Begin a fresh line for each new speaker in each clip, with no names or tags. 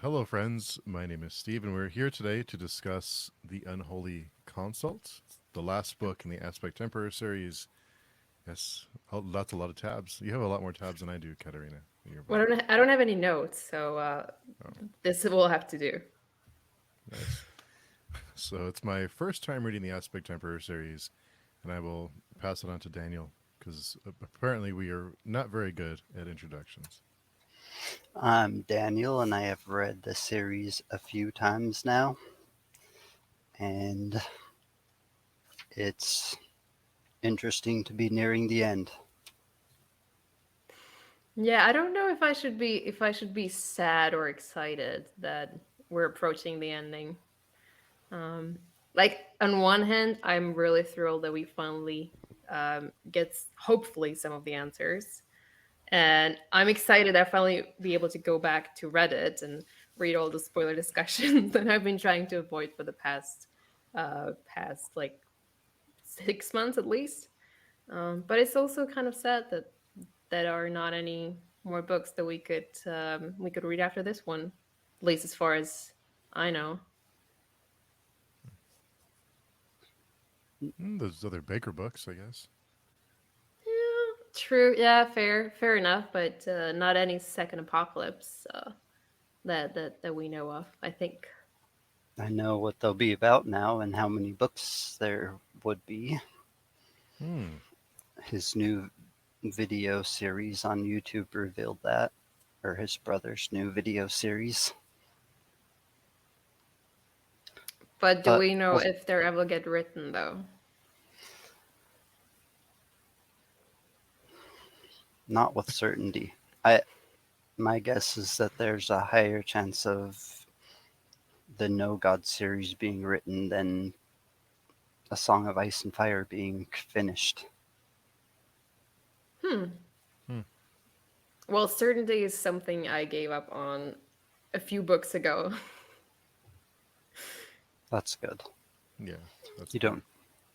Hello, friends. My name is Steve, and we're here today to discuss The Unholy Consult, the last book in the Aspect Emperor series. Yes, that's a lot of tabs. You have a lot more tabs than I do, Katarina, in your
Well,
book.
I don't have any notes, so
Oh,
this will have to do.
nice. So it's my first time reading the Aspect Emperor series, and I will pass it on to Daniel because apparently we are not very good at introductions.
I'm Daniel, and I have read the series a few times now, and it's interesting to be nearing the end.
Yeah, I don't know if I should be sad or excited that we're approaching the ending. Um, like on one hand, I'm really thrilled that we finally get hopefully some of the answers, and I'm excited I finally be able to go back to Reddit and read all the spoiler discussions that I've been trying to avoid for the past like 6 months at least. But it's also kind of sad that there are not any more books that we could read after this one, at least as far as I know.
There's other Baker books, I guess.
Yeah, true. Yeah, fair enough. But not any second apocalypse that we know of. I think.
I know what they'll be about now and how many books there would be.
Hmm.
His new video series on YouTube revealed that, or his brother's new video series.
But do
But
we know
well,
if they're ever get written though?
not with certainty. I My guess is that there's a higher chance of the No God series being written than A Song of Ice and Fire being finished.
Hmm.
Hmm.
Well, certainty is something I gave up on a few books ago.
That's good.
Yeah, that's
You
good.
don't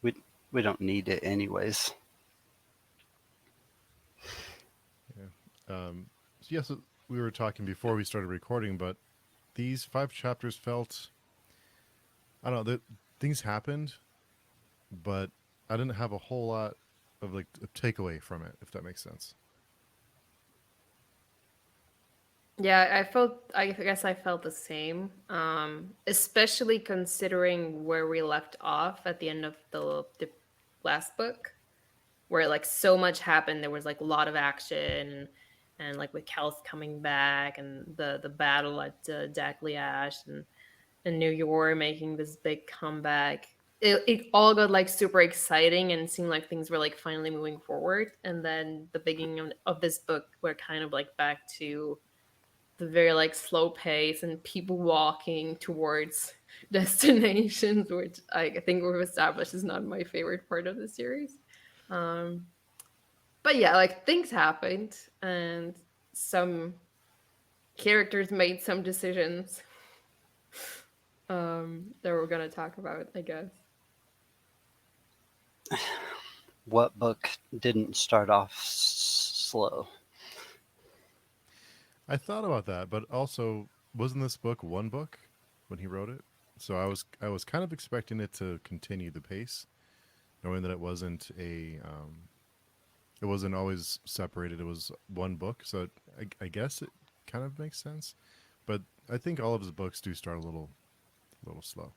we we don't need it anyways.
Yeah. So yes, we were talking before we started recording, but these 5 chapters felt, I don't know, that things happened, but I didn't have a whole lot of like a takeaway from it, if that makes sense.
Yeah, I guess I felt the same. Especially considering where we left off at the end of the last book, where like so much happened. There was like a lot of action, and like with Kels coming back, and the battle at Dagliash, and New York making this big comeback. It all got like super exciting and seemed like things were like finally moving forward. And then the beginning of this book, we're kind of like back to the very like slow pace and people walking towards destinations, which I think we've established is not my favorite part of the series. Um, but yeah, like things happened and some characters made some decisions that we're gonna talk about, I guess.
What book didn't start off slow?
I thought about that, but also wasn't this book one book when he wrote it? So I was kind of expecting it to continue the pace, knowing that it wasn't always separated. It was one book, so I guess it kind of makes sense. But I think all of his books do start a little slow.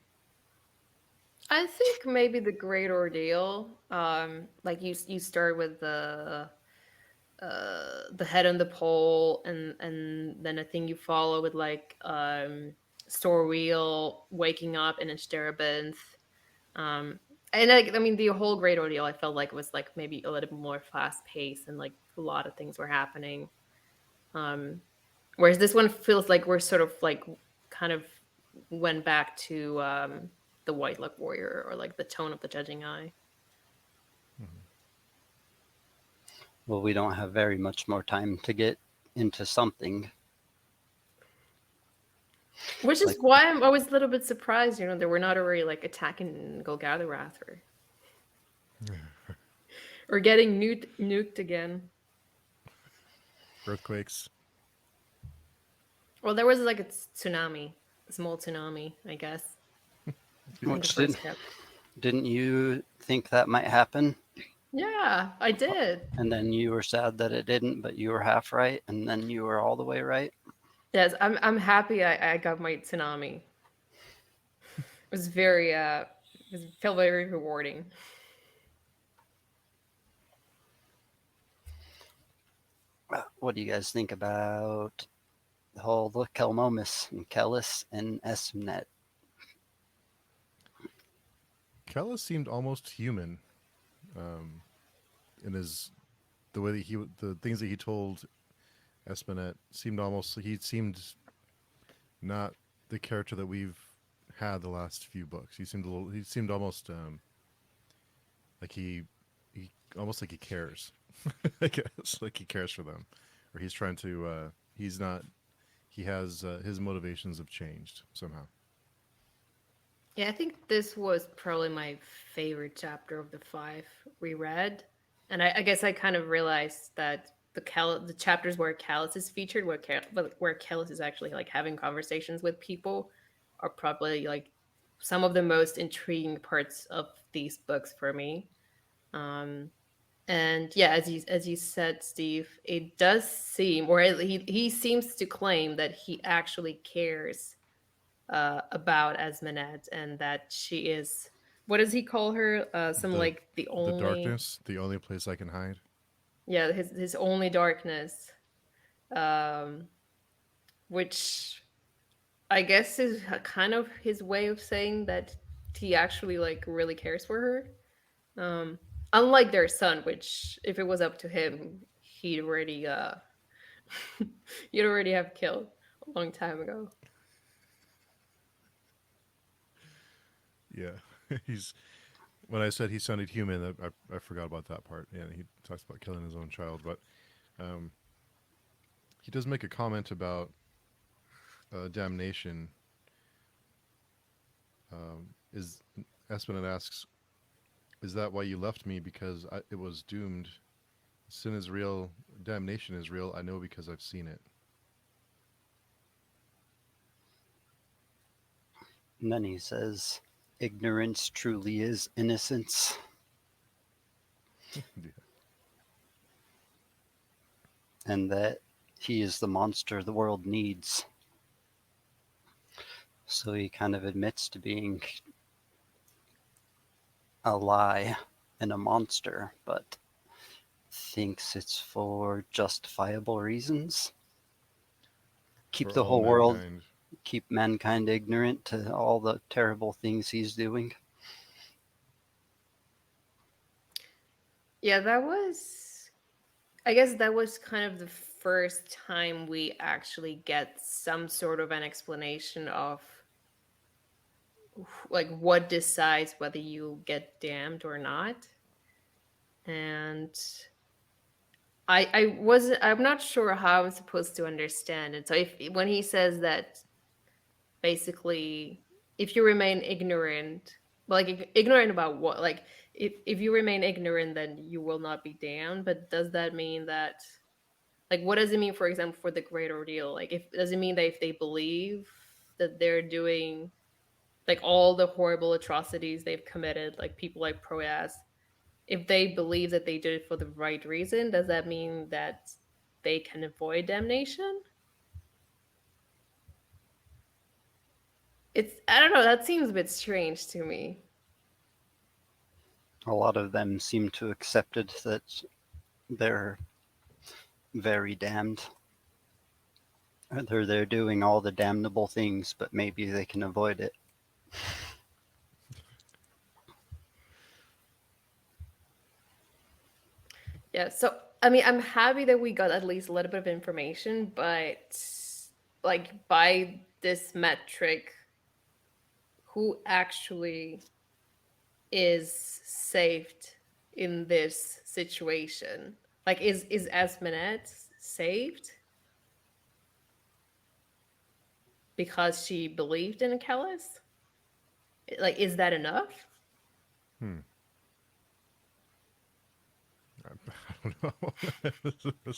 I think maybe the Great Ordeal, like you start with the head on the pole, and then I think you follow with like Storwheel waking up in Sterabinth. Um, and I mean the whole Great Ordeal I felt like was like maybe a little bit more fast paced and like a lot of things were happening. Um, Whereas this one feels like we're sort of like kind of went back to the White Luck Warrior or like the tone of the Judging Eye.
Mhm.
Well, we don't have very much more time to get into something
Which is
like
why I'm always a little bit surprised, that we're not already like attacking Golgotha or getting nuked again.
Earthquakes.
Well, there was like a tsunami, a small tsunami, I guess, in the
Which
first chapter.
didn't you think that might happen?
Yeah, I did.
And then you were sad that it didn't, but you were half right, and then you were all the way right.
Yes, I'm happy I got my tsunami. It was very it felt very rewarding.
What do you guys think about the whole Kelmomus and Kellis and Esmnet?
Kellis seemed almost human in his the way that the things that he told Espinette seemed almost he seemed not the character that we've had the last few books. He seemed almost like he almost like he cares. I guess like he cares for them, or he's trying to. He's not. He has his motivations have changed somehow.
Yeah, I think this was probably my favorite chapter of the five we read, and I guess I kind of realized that the chapters where Callus is featured, where Callus is actually like having conversations with people, are probably like some of the most intriguing parts of these books for me. Um, and yeah, as you said, Steve, it does seem, or he seems to claim that he actually cares about Esmenet and that she is, what does he call her? Some
The
like the
the
only,
darkness, the only place I can hide.
yeah, his only darkness, um, which I guess is kind of his way of saying that he actually like really cares for her. Um, Unlike their son, which if it was up to him, he'd already he'd already have killed a long time ago.
Yeah, he's. When I said he sounded human, I forgot about that part. Yeah, he talks about killing his own child, but um, he does make a comment about damnation. Is Espinet asks, "Is that why you left me? Because it was doomed. Sin is real. Damnation is real. I know because I've seen it."
And then he says, ignorance truly is innocence,
Yeah.
and that he is the monster the world needs. So he kind of admits to being a lie and a monster, but thinks it's for justifiable reasons. Keep
For
the
all
whole world,
mankind.
keep mankind ignorant to all the terrible things he's doing.
Yeah, that was, I guess that was kind of the first time we actually get some sort of an explanation of like what decides whether you get damned or not. And I'm not sure how I'm supposed to understand it. So if when he says that basically if you remain ignorant, like ignorant about what, like if you remain ignorant then you will not be damned, but does that mean that, like what does it mean for example for the great ordeal, like if does it mean that if they believe that they're doing like all the horrible atrocities they've committed, like people like Proas, if they believe that they did it for the right reason, does that mean that they can avoid damnation? It's, I don't know, that seems a bit strange to me.
A lot of them seem to accept it that they're very damned. They're doing all the damnable things, but maybe they can avoid it.
Yeah, so I mean, I'm happy that we got at least a little bit of information, but like by this metric, who actually is saved in this situation? Like, is Esmenet saved because she believed in Achilles? Like, is that enough?
Hmm. I don't know.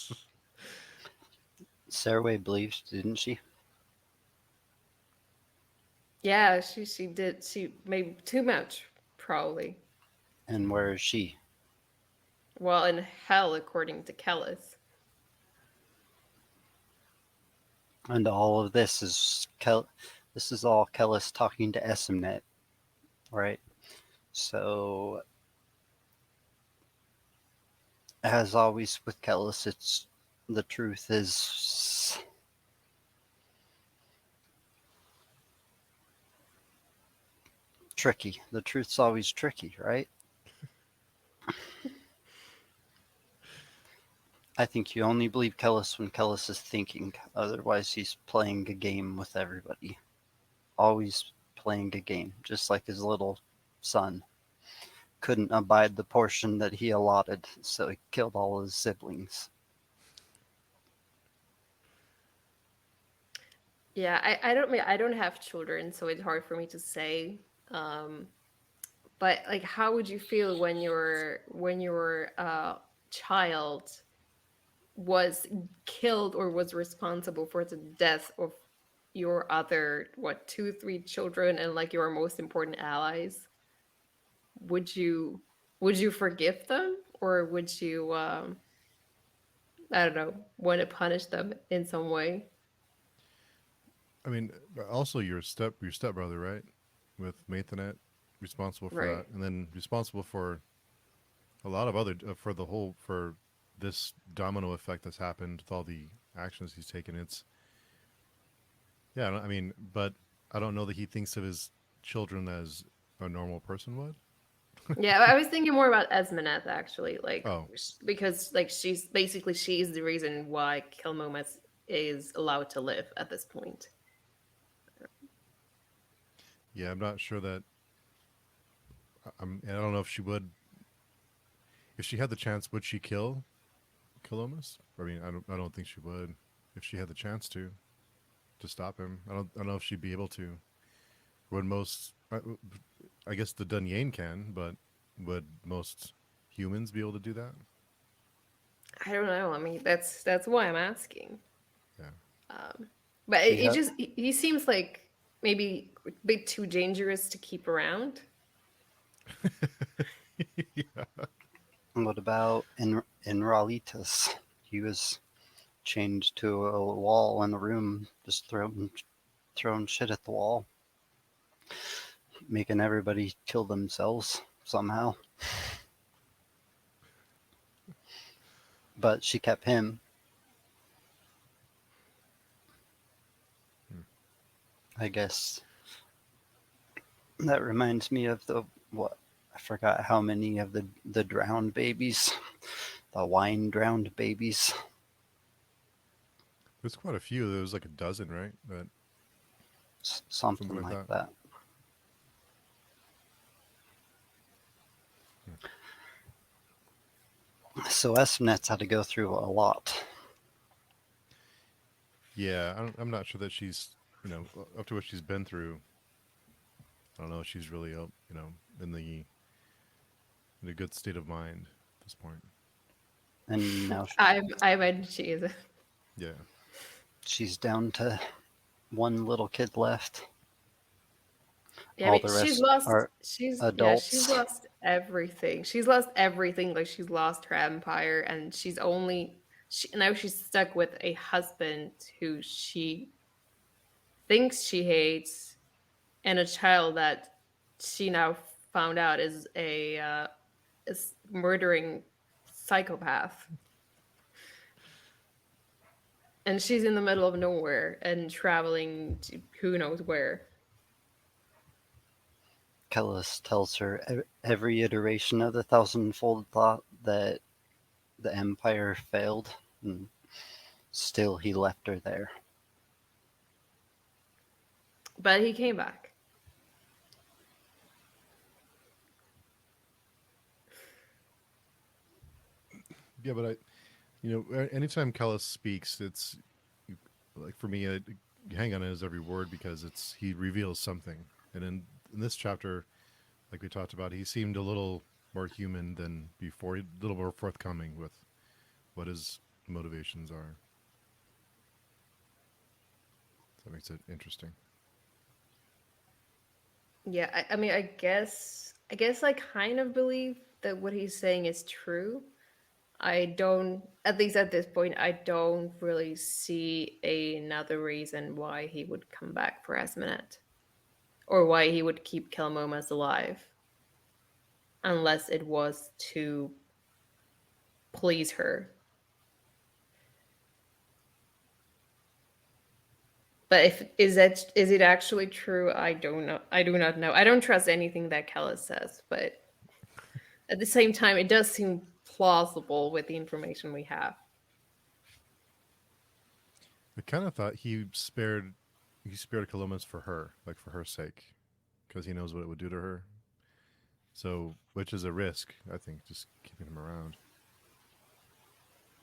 Saraway believes, didn't she?
Yeah, she did. She made too much, probably.
And where is she?
Well, in hell, according to Kellis.
And all of this is this is all Kellis talking to Esmnet, right? So, as always with Kellis, it's the truth is tricky. The truth's always tricky, right? I think you only believe Kellis when Kellis is thinking. Otherwise, he's playing a game with everybody. Always playing a game, just like his little son. Couldn't abide the portion that he allotted, so he killed all his siblings.
Yeah, I don't have children, so it's hard for me to say. Um, but like, how would you feel when your child was killed or was responsible for the death of your other what two, three children and like your most important allies? Would you forgive them or would you I don't know want to punish them in some way?
I mean, also your stepbrother, right? With Mathanet, responsible for
Right.
that, and then responsible for a lot of other for the whole for this domino effect that's happened with all the actions he's taken. It's yeah, I mean, but I don't know that he thinks of his children as a normal person would.
Yeah, I was thinking more about Esmeneth actually, like
Oh,
because like she's the reason why Kilmomas is allowed to live at this point.
yeah, I'm not sure that I don't know if she would. If she had the chance, would she kill Kilomus? I mean, I don't think she would. If she had the chance to stop him, I don't know if she'd be able to. Would most? I guess the Dunyan can, but would most humans be able to do that?
I don't know. I mean, that's why I'm asking.
Yeah.
But
He
it
ha-
just he seems like maybe a bit too dangerous to keep around.
Yeah.
what about in Ralitas? He was chained to a wall in a room, just throwing shit at the wall, making everybody kill themselves somehow. But she kept him. I guess that reminds me of the what I forgot how many of the drowned babies, the wine drowned babies.
There's quite a few. There was like a dozen, right? That something
Something
like
like
that.
that. So Espinet's had to go through a lot.
Yeah, I'm not sure that she's up to what she's been through. I don't know if she's really in the in a good state of mind at this point.
And now
I imagine she is.
Yeah.
she's down to one little kid left.
Yeah, I
All
mean,
the
she's
rest
lost.
are
She's
adults.
lost everything. She's lost everything. Like she's lost her empire, and now she's stuck with a husband who she thinks she hates, and a child that she now found out is murdering psychopath. And she's in the middle of nowhere and traveling to who knows where.
Kellis tells her every iteration of the thousandfold thought that the Empire failed, and still he left her there.
But he came back.
Yeah, but anytime Kellis speaks, it's like for me, you hang on his every word because he reveals something. And in this chapter, like we talked about, he seemed a little more human than before, a little more forthcoming with what his motivations are. So that makes it interesting.
Yeah, I mean, I guess I kind of believe that what he's saying is true. I don't, at least at this point, I don't really see another reason why he would come back for Asmonet, or why he would keep Kelmomas alive, unless it was to please her. But if is it actually true? I don't know. I do not know. I don't trust anything that Kellis says, but at the same time, it does seem plausible with the information we have.
I kind of thought he spared Columbus for her, like for her sake, because he knows what it would do to her. So, which is a risk, I think, just keeping him around.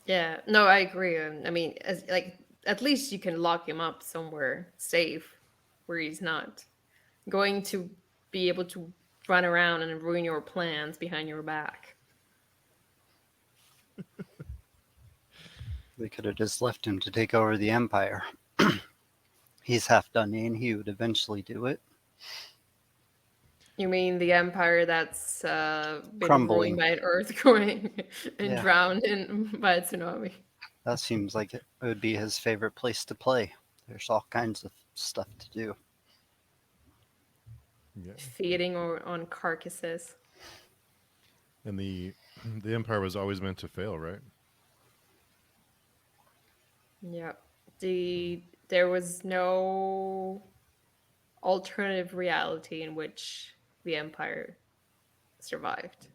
Yeah, no, I agree. I mean, as like at least you can lock him up somewhere safe, where he's not going to be able to run around and ruin your plans behind your back.
We could have just left him to take over the Empire. He's half done in. He would eventually do it.
You mean the empire that's been ruined
Crumbling.
by an earthquake and
Yeah,
drowned in by a tsunami?
that seems like it would be his favorite place to play. There's all kinds of stuff to do.
Yeah,
Feeding on carcasses.
and the empire was always meant to fail, right?
Yeah. There was no alternative reality in which the empire survived.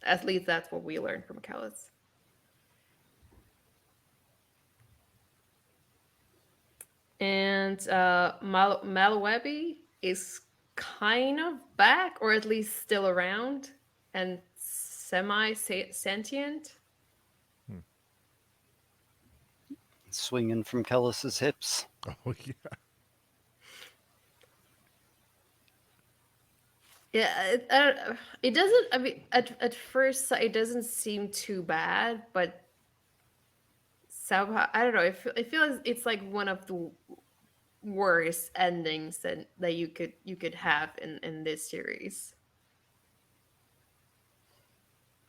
At least that's what we learned from Callus. And Malawebi is kind of back, or at least still around, and semi sentient.
Swinging from Kellis's hips.
Oh yeah,
Yeah, it doesn't. I mean, at first it doesn't seem too bad, but somehow I don't know. I feel it's like one of the worst endings that you could have in this series,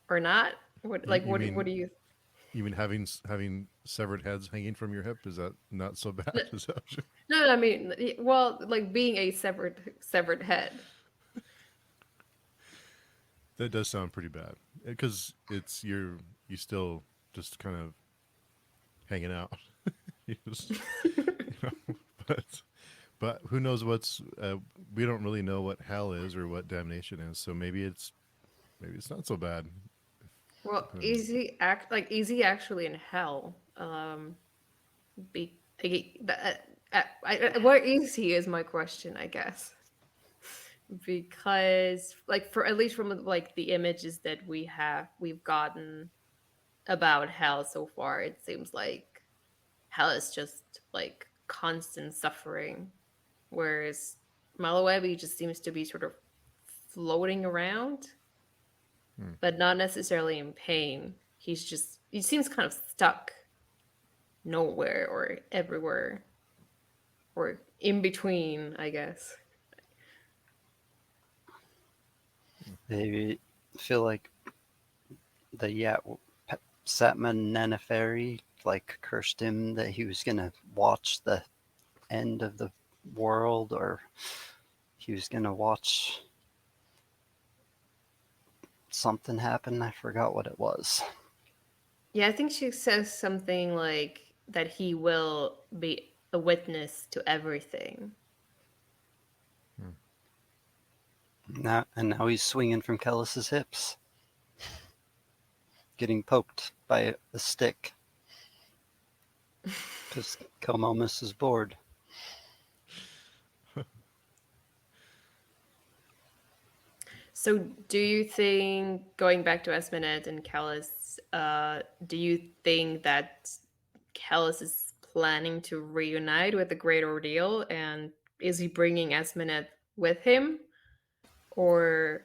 or not. What
you,
like
you
what
mean
do you?
you mean having severed heads hanging from your hip? Is that not so bad? Is that what
No, I mean, well, like being a severed head.
that does sound pretty bad because you still just kind of hanging out. you just, you know, but who knows what's we don't really know what hell is or what damnation is. So maybe it's not so bad.
Well,
Um,
is he actually in hell? Be where is he is my question, I guess. Because like for at least from like the images that we've gotten about hell so far, it seems like hell is just like constant suffering, whereas Malawebi just seems to be sort of floating around,
hmm.
but not necessarily in pain. He seems kind of stuck nowhere or everywhere or in between, I guess.
They feel like the Satman Nanaferi like cursed him that he was gonna watch the end of the world, or he was gonna watch something happen. I forgot what it was.
Yeah, I think she says something like that he will be a witness to everything.
Now he's swinging from Kellis's hips, getting poked by a stick because Kelmomus is bored.
So, do you think, going back to Esmenet and Callus, do you think that Callus is planning to reunite with the Great Ordeal, and is he bringing Esmenet with him, or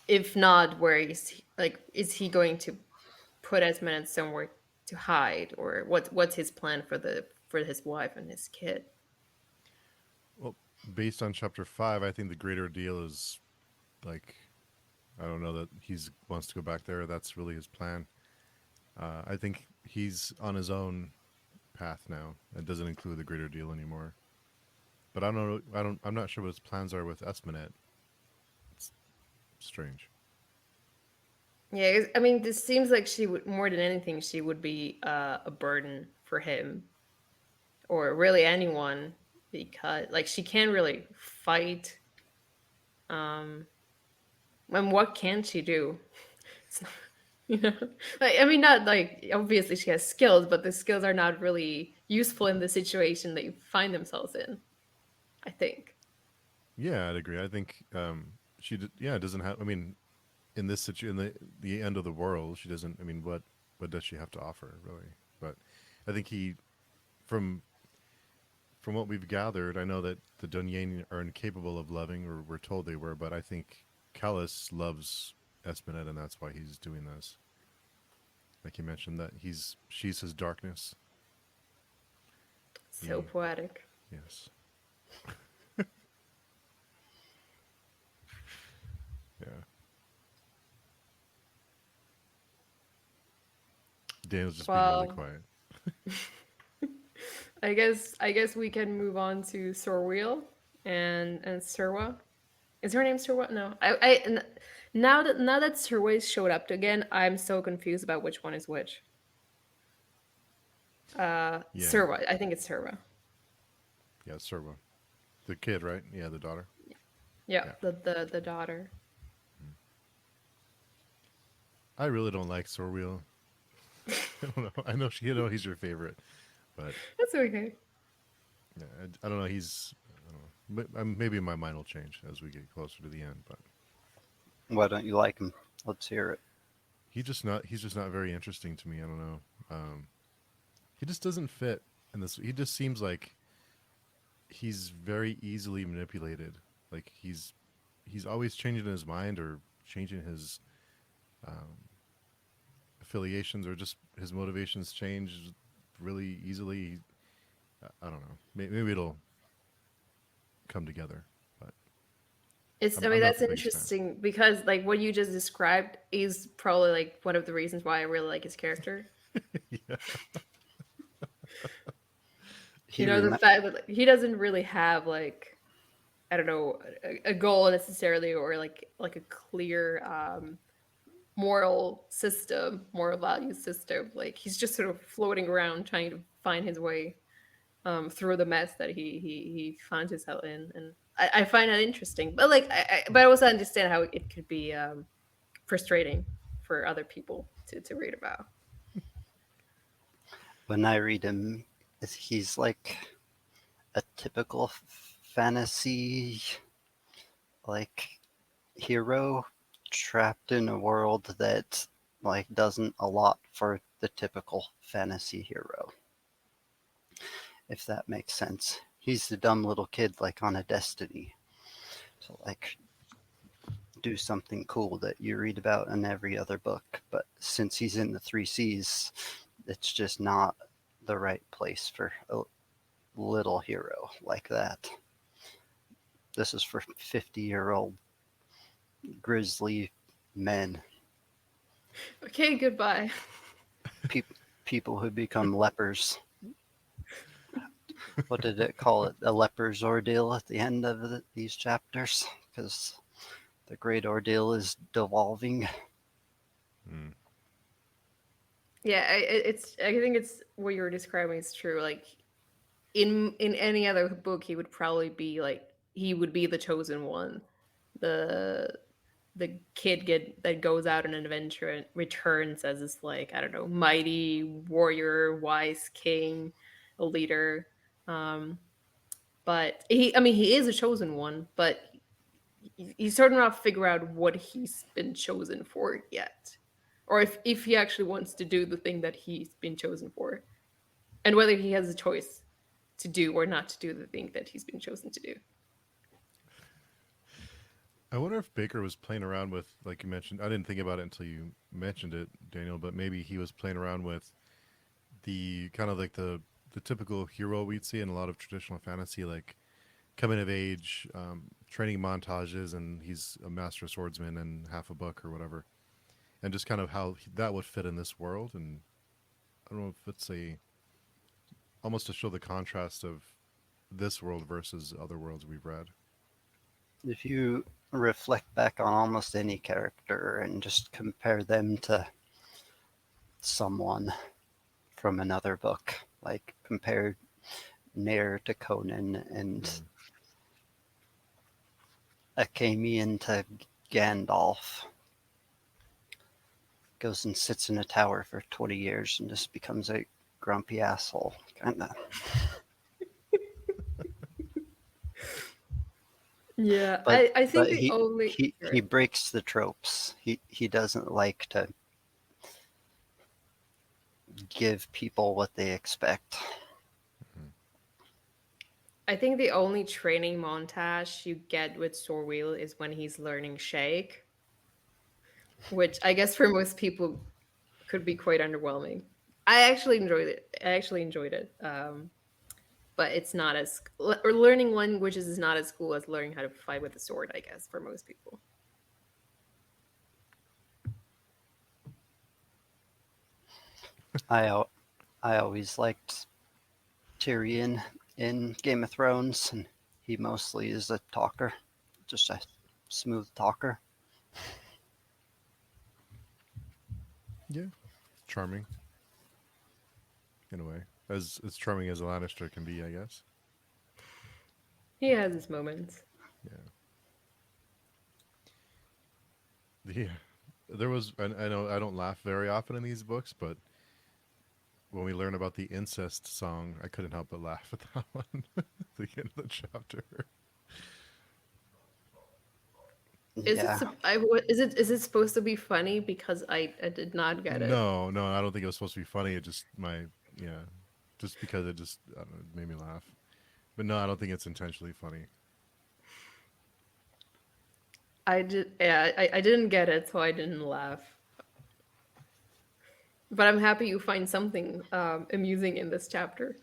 if not, where is he going to put Esmenet somewhere to hide, or what's his plan for his wife and his kid?
Well, based on chapter 5, I think the greater deal is like, I don't know that he's wants to go back there. That's really his plan. I think he's on his own path now. It doesn't include the greater deal anymore. But I don't know. I'm not sure what his plans are with Esminet. It's strange.
Yeah, I mean, this seems like she would more than anything she would be a burden for him or really anyone because like she can't really fight. Um, and what can she do? It's not- you know, like I mean, not like obviously she has skills, but the skills are not really useful in the situation they find themselves in. I think.
Yeah, I'd agree. I think yeah, doesn't have. I mean, in this situation, the end of the world, she doesn't. I mean, what does she have to offer really? But I think he from from what we've gathered, I know that the Dunyan are incapable of loving, or we're told they were, but I think Callus loves Espenet, and that's why he's doing this. Like you mentioned, that she's his darkness.
So
He,
poetic.
yes, yeah. Daniel's just being really
Well,
quiet.
I guess we can move on to Sorwheel and Serwa. Is her name Serwa? No. Now that Serwa showed up again, I'm so confused about which one is which.
Yeah,
Serwa. I think it's Serwa.
yeah, Serva, the kid, right? Yeah, the daughter.
Yeah,
Yeah,
the daughter.
I really don't like Sorwheel. I don't know. I know he's your favorite, but
That's okay.
yeah, I don't know. I don't know. But maybe my mind will change as we get closer to the end. But
Why don't you like him? Let's hear it.
he's just not very interesting to me. I don't know. Um, he just doesn't fit in this. He just seems like he's very easily manipulated. Like he's always changing his mind or changing his affiliations or just his motivations change really easily. I don't know. Maybe it'll come together, but
I
I'm
mean,
not
that's
the biggest fan.
interesting because like what you just described is probably like one of the reasons why I really like his character.
Yeah,
You
He
know, the
rem-
fact that like, he doesn't really have like I don't know a goal necessarily or like a clear moral system, moral value system. Like he's just sort of floating around trying to find his way through the mess that he finds himself in, and I find that interesting. But like, but I also understand how it could be frustrating for other people to read about.
when I read him, he's like a typical fantasy like hero trapped in a world that like doesn't allot for the typical fantasy hero, if that makes sense. He's the dumb little kid like on a Destiny to like do something cool that you read about in every other book, but since he's in the 3 Cs, it's just not the right place for a little hero like that. This is for 50-year-old grizzly men,
Okay, goodbye.
pe- people who become lepers. What did it call it? A leper's ordeal at the end of these chapters? Because the great ordeal is devolving.
mm.
Yeah, I think it's what you were describing is true. Like in any other book, he would probably be like he would be the chosen one, the the kid get that goes out on an adventure and returns as this like I don't know mighty warrior, wise king, a leader. Um, but I mean, he is a chosen one, but he's sort of not figure out what he's been chosen for yet, or if he actually wants to do the thing that he's been chosen for, and whether he has a choice to do or not to do the thing that he's been chosen to do.
I wonder if Baker was playing around with, like you mentioned. I didn't think about it until you mentioned it, Daniel. But maybe he was playing around with the kind of like the typical hero we'd see in a lot of traditional fantasy, like coming of age, training montages, and he's a master swordsman in half a book or whatever, and just kind of how that would fit in this world. And I don't know if it's a almost to show the contrast of this world versus other worlds we've read.
If you reflect back on almost any character and just compare them to someone from another book, like compare Nair to Conan and
Mm.
Acamian to Gandalf, goes and sits in a tower for 20 years and just becomes a grumpy asshole. Kind of.
Yeah,
But
I think
but
the
he
only
he he
sorry.
breaks the tropes. He doesn't like to give people what they expect.
I think the only training montage you get with Sorwheel is when he's learning Shake, which I guess for most people could be quite underwhelming. I actually enjoyed it. But it's not as or learning languages is not as cool as learning how to fight with a sword. I guess for most people.
I I always liked Tyrion in Game of Thrones, and he mostly is a talker, just a smooth talker.
Yeah, charming in a way, as charming as a Lannister can be, I guess.
He has his moments.
Yeah. Yeah. There was, I know I don't laugh very often in these books, but when we learn about the incest song, I couldn't help but laugh at that one at the end of the chapter.
Is it?
Yeah,
Is it supposed to be funny? Because I did not get it.
No, no, I don't think it was supposed to be funny. It just yeah, just because it just I don't know, it made me laugh. But no, I don't think it's intentionally funny.
I didn't get it, so I didn't laugh. But I'm happy you find something amusing in this chapter.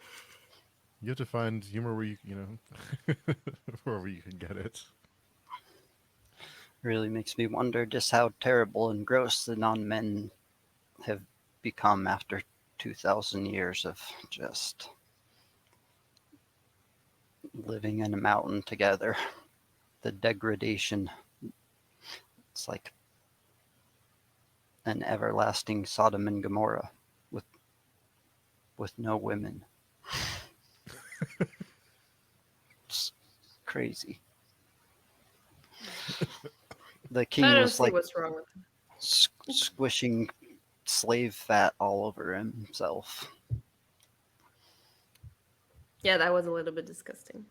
You have to find humor where you know wherever you can get it.
really makes me wonder just how terrible and gross the non-men have become after 2,000 years of just living in a mountain together. The degradation, it's like an everlasting Sodom and Gomorrah with with no women. It's crazy. The
I
king
don't
was
see
like
what's wrong with it.
squishing slave fat all over himself.
Yeah, that was a little bit disgusting.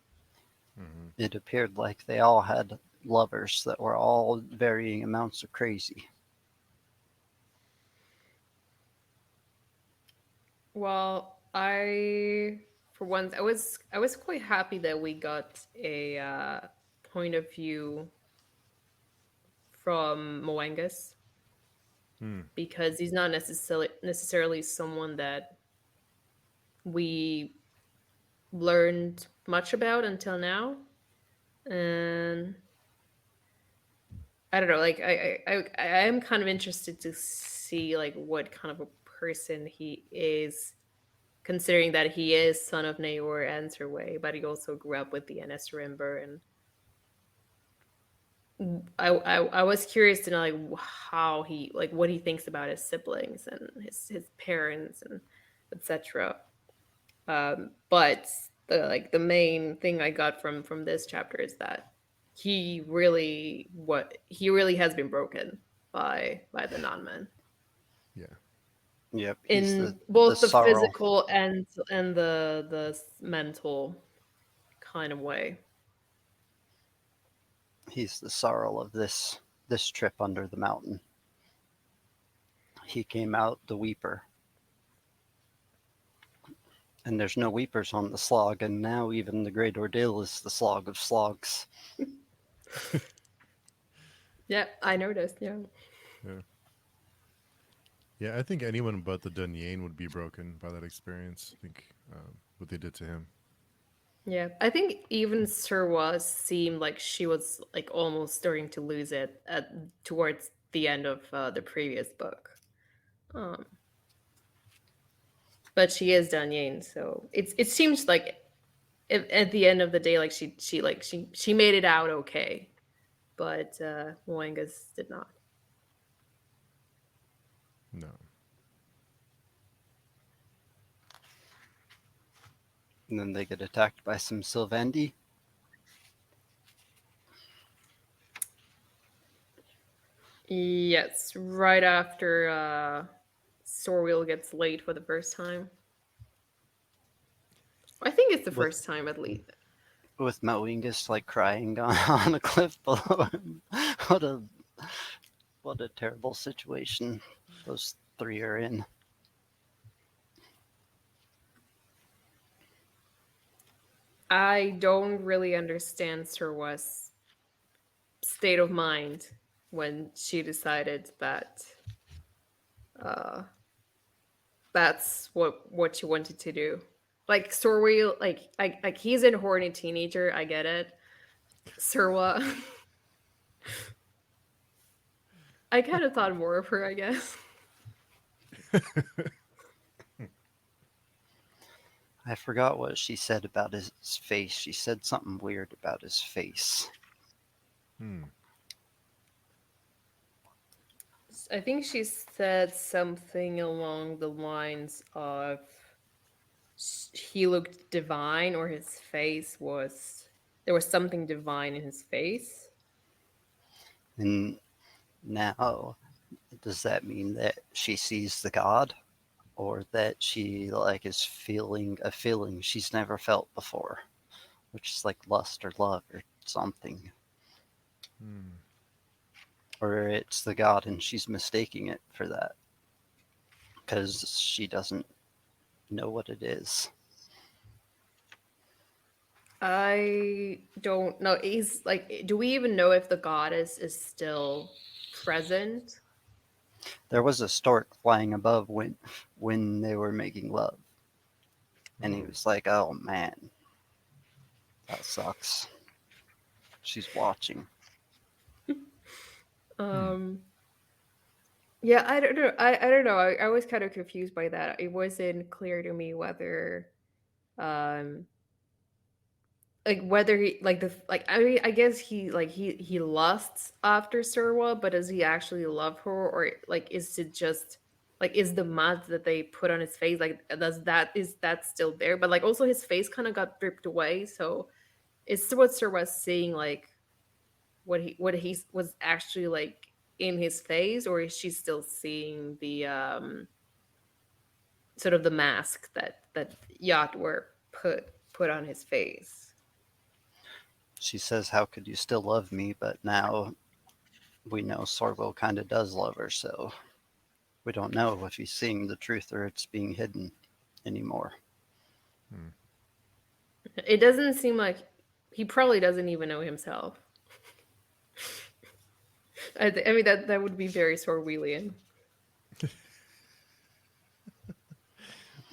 Hmm.
It appeared like they all had lovers that were all varying amounts of crazy.
Well, for once, I was quite happy that we got a point of view from Moangus
Hmm.
because he's not necessarily someone that we learned much about until now, and I don't know. Like I am kind of interested to see like what kind of a person he is, considering that he is son of Naor and Serway, but he also grew up with the Enesrimber, and I was curious to know like how he like what he thinks about his siblings and his parents and etc. But the main thing I got from this chapter is that he really has been broken by the non-men
Yeah.
Yep, he's
in
the
both the
sorrel.
physical and the mental kind of way.
He's the sorrel of this trip under the mountain. He came out the weeper, and there's no weepers on the slog, and now even the great ordeal is the slog of slogs.
Yeah, I noticed. Yeah.
Yeah. Yeah, I think anyone but the Dunyan would be broken by that experience. I think what they did to him.
Yeah, I think even Serwa seemed like she was like almost starting to lose it at towards the end of the previous book. Um, but she is Danyan, so it seems like at the end of the day, like she made it out okay, but Moangas did not.
No.
And then they get attacked by some Sylvandi.
Yes, right after Sorwheel gets late for the first time. I think it's the
with
first time at least.
with Moingus like crying on a cliff below him. What a what a terrible situation those three are in.
I don't really understand Serwa's state of mind when she decided that uh, that's what she wanted to do. Like Sorwheel, like he's a horny teenager. I get it. Serwa, I kind of thought more of her. I guess.
I forgot what she said about his face. She said something weird about his face.
Hmm.
I think she said something along the lines of he looked divine, or his face was there was something divine in his face.
And now, does that mean that she sees the god? Or that she like is feeling a feeling she's never felt before, which is like lust or love or something.
Hmm.
Or it's the god and she's mistaking it for that because she doesn't know what it is.
I don't know. Is like, do we even know if the goddess is still present?
There was a stork flying above when they were making love, and he
Oh.
was like, "Oh man, that sucks." She's watching.
Hmm.
Um, yeah, I don't know. I don't know. I was kind of confused by that. It wasn't clear to me whether, um, like whether he like the like I mean I guess he lusts after Serwa, but does he actually love her, or like is it just like is the mud that they put on his face like does that is that still there? But like also his face kind of got ripped away, so is what Serwa's seeing like what he was actually like in his face, or is she still seeing the sort of the mask that Yacht were put on his face?
She says, "How could you still love me?" But now we know Sorbo kind of does love her, so we don't know if he's seeing the truth or it's being hidden anymore.
Hmm.
It doesn't seem like he probably doesn't even know himself. I mean that would be very Sorwellian.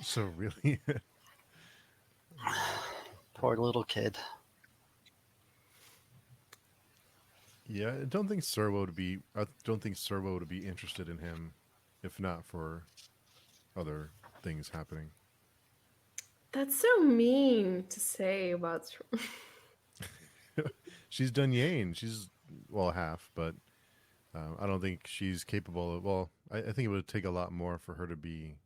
So really,
Poor little kid.
yeah. I don't think Servo would be. I don't think Servo would be interested in him, if not for other things happening.
That's so mean to say about.
She's done Yane. She's well half, but I don't think she's capable of. Well, I think it would take a lot more for her to be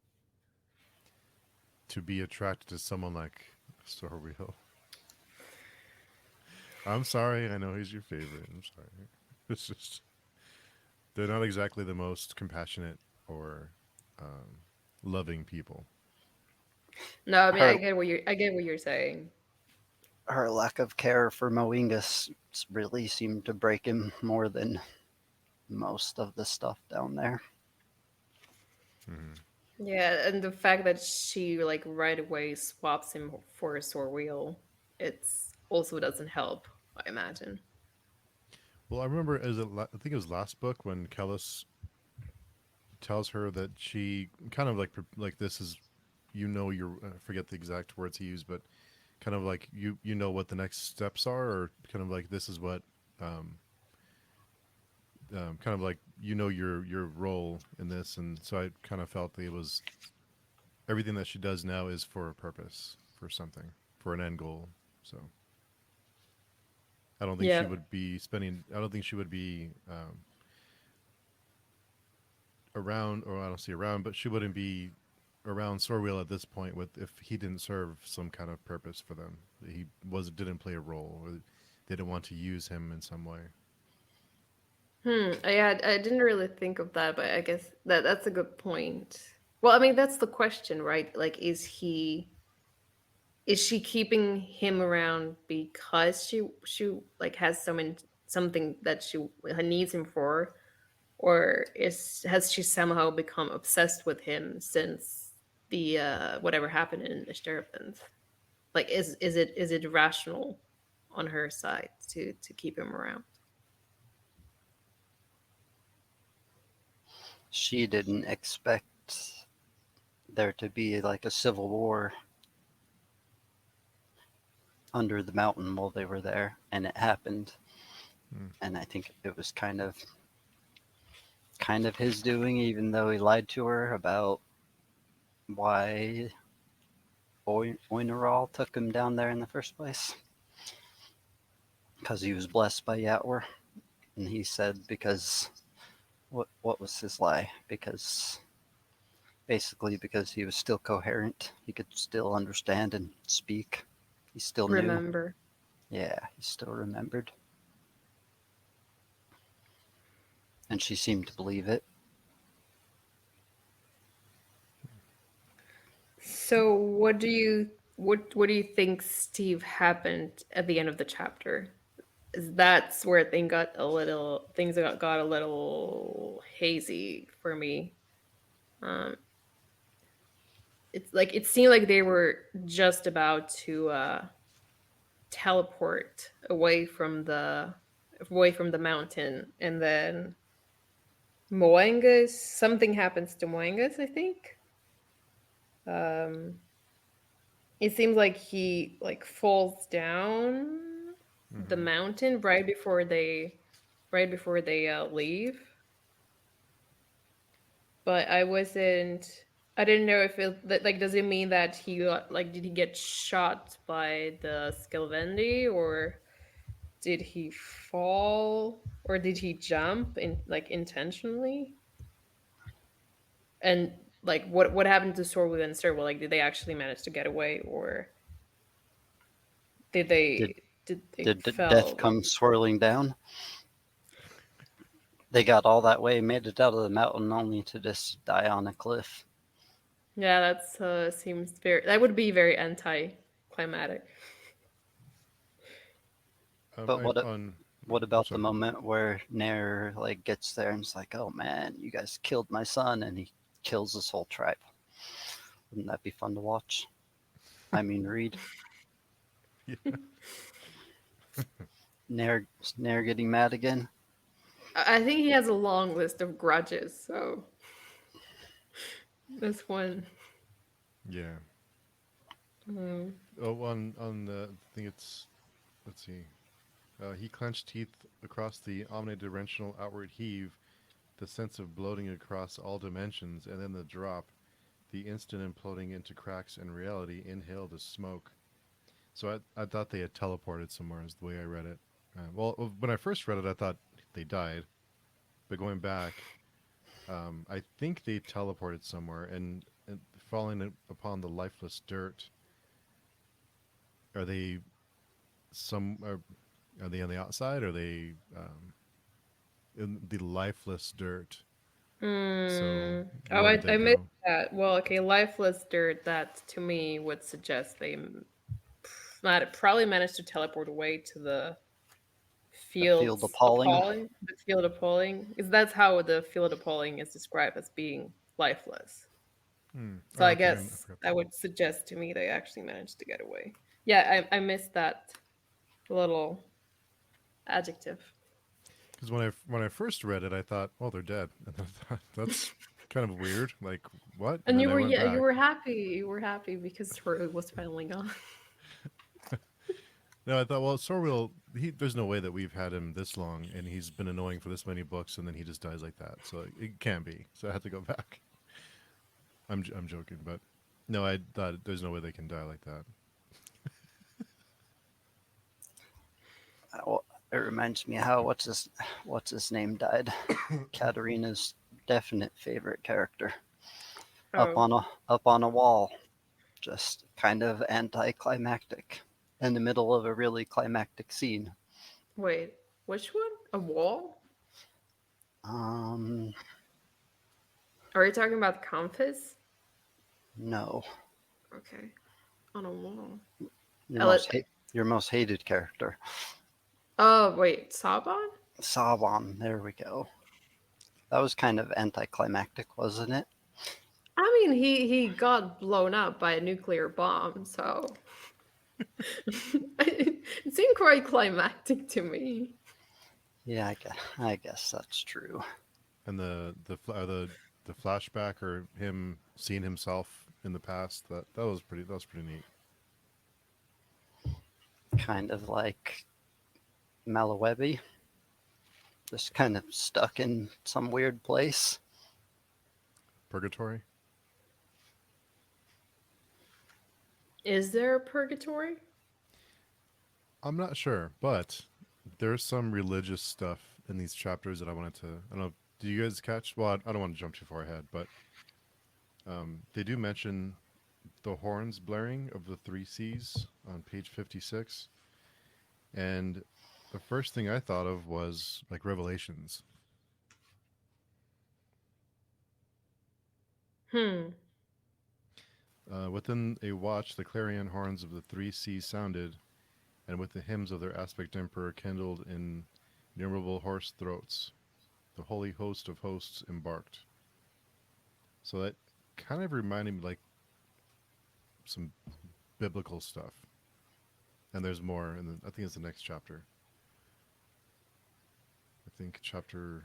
attracted to someone like Sorwheel. I'm sorry. I know he's your favorite. I'm sorry. It's just they're not exactly the most compassionate or um, loving people.
No, I mean
Her
I get what you're saying.
her lack of care for Moingus really seemed to break him more than most of the stuff down there.
Hmm.
Yeah, and the fact that she like right away swaps him for a Sorwheel, it's also doesn't help. I imagine.
Well, I remember I think it was last book when Kellis tells her that she kind of like this is, you know, I forget the exact words he used, but kind of like you know what the next steps are, or kind of like this is what um, kind of like your role in this, and so I kind of felt that it was everything that she does now is for a purpose, for something, for an end goal. So I don't think she
Yeah.
would be spending. I don't think she would be around, or I don't see around, but she wouldn't be around Sorwheel at this point with if he didn't serve some kind of purpose for them. He was didn't play a role, or they didn't want to use him in some way.
Yeah, I didn't really think of that, but I guess that's a good point. Well, I mean, that's the question, right? Like, is she keeping him around because she like has something that she needs him for, or is has she somehow become obsessed with him since the whatever happened in the Sheriffans? Like, is it rational on her side to keep him around?
She didn't expect there to be like a civil war under the mountain while they were there, and it happened.
Hmm.
And I think it was kind of his doing, even though he lied to her about why Oineral took him down there in the first place. Because he was blessed by Yatwer, and he said because what was his lie? Because basically because he was still coherent, he could still understand and speak. He still knew.
Remember.
Yeah, he still remembered, and she seemed to believe it.
So what do you think Steve happened at the end of the chapter? Is that's where things got a little hazy for me. Um, it's like it seemed like they were just about to teleport away from the mountain, and then Moangus, something happens to Moangus, I think. Um, it seems like he like falls down the
Mm-hmm.
mountain right before they leave. But I didn't know if like, does it mean that did he get shot by the Skilvendi, or did he fall, or did he jump in like intentionally? And like, what happened to Sorwood and Serval? Like, did they actually manage to get away, or did
Did
they did they
death
fell?
come swirling down? They got all that way, made it out of the mountain, only to just die on a cliff.
Yeah, that would be very anti-climatic.
But
I on
what
I'm
about the
sorry.
moment where Nair like gets there and it's like, oh man, you guys killed my son, and he kills this whole tribe? Wouldn't that be fun to watch? I mean, read.
Yeah.
Nair, Nair getting mad again.
I think he has a long list of grudges, so this one.
Yeah.
Mm.
Oh, on the I think it's let's see. He clenched teeth across the omnidirectional outward heave, the sense of bloating across all dimensions, and then the drop, the instant imploding into cracks and reality, inhaled as smoke. So I thought they had teleported somewhere, is the way I read it. Well, when I first read it, I thought they died. But going back, I think they teleported somewhere, and falling upon the lifeless dirt. Are they some? Are they on the outside? Or are they in the lifeless dirt? So
Oh,
where did they
I missed
go?
that. Well, okay, lifeless dirt. That to me would suggest they probably managed to teleport away to the
The field
fields
appalling.
appalling. The field appalling, because that's how the field appalling is described, as being lifeless.
Hmm.
So
Oh,
I
okay, I
guess
forgot
that
that.
would suggest to me they actually managed to get away. Yeah, I missed that little adjective.
Because when I first read it, I thought, oh, they're dead, and I thought that's kind of weird. Like what? And
And
then I went
you
back.
were happy. You were happy because Toru was finally gone.
No, I thought, well, Sorwell, there's no way that we've had him this long, and he's been annoying for this many books, and then he just dies like that. So it can't be. So I had to go back. I'm joking, but no, I thought there's no way they can die like that.
Well, it reminds me how what's his name died. Katarina's definite favorite character.
Oh,
Up on a wall, just kind of anticlimactic in the middle of a really climactic scene.
wait, which one? A wall?
Um,
Are you talking about the compass?
no,
Okay, on a wall.
your
Ele-
your most hated character,
oh wait, Saban?
Saban. There we go. That was kind of anticlimactic, wasn't it?
I mean, he got blown up by a nuclear bomb, so it seemed quite climactic to me.
Yeah, I guess that's true.
And the flashback or him seeing himself in the past, that was pretty neat.
Kind of like Malawebi, just kind of stuck in some weird place.
Purgatory.
Is there a purgatory?
I'm not sure, but there's some religious stuff in these chapters that I wanted to. I don't know. Do you guys catch? Well, I don't want to jump too far ahead, but they do mention the horns blaring of the three C's on page 56, and the first thing I thought of was like Revelations.
Hmm.
Within a watch, the clarion horns of the three C's sounded, and with the hymns of their aspect emperor kindled in innumerable hoarse throats, the holy host of hosts embarked. So that kind of reminded me like some biblical stuff. And there's more, and I think it's the next chapter. I think chapter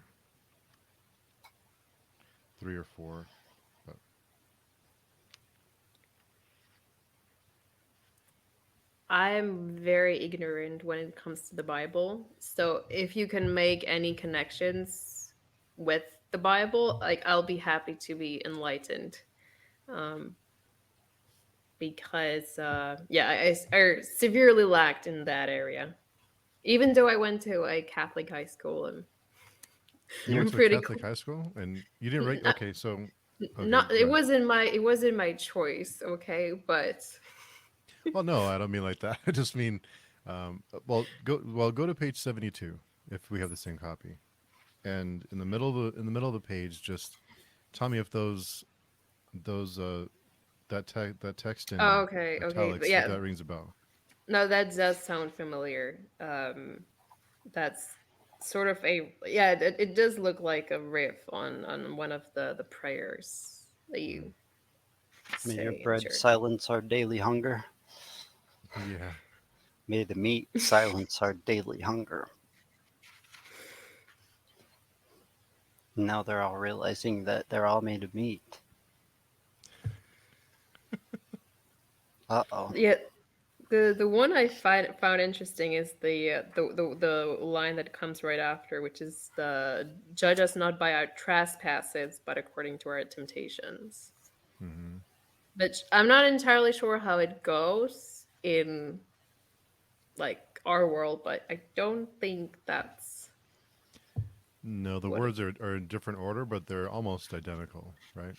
3 or 4. But
I'm very ignorant when it comes to the Bible. So if you can make any connections with the Bible, like I'll be happy to be enlightened. Um, because yeah, I severely lacked in that area. Even though I went to a Catholic high school,
you went
I'm
You're
to a
pretty
Catholic high school, and you didn't
n-
rate. Okay, so okay,
not
go ahead.
it wasn't my choice, okay, but
Well, no, I don't mean like that. I just mean, go to page 72 if we have the same copy, and in the middle of the page, just tell me if those that text
oh,
in
okay, but
italics if
yeah,
that rings a bell.
no, that does sound familiar. That's sort of a yeah, it does look like a riff on one of the prayers that
Mm.
you
May your
say in
bread
church.
silence our daily hunger.
Yeah,
May the meat silence our daily hunger. Now they're all realizing that they're all made of meat. Uh oh.
Yeah, the one I found interesting is the line that comes right after, which is the judge us not by our trespasses, but according to our temptations.
hmm
Which I'm not entirely sure how it goes in like our world, but I don't think that's
no, the
what it.
words are in different order, but they're almost identical, right?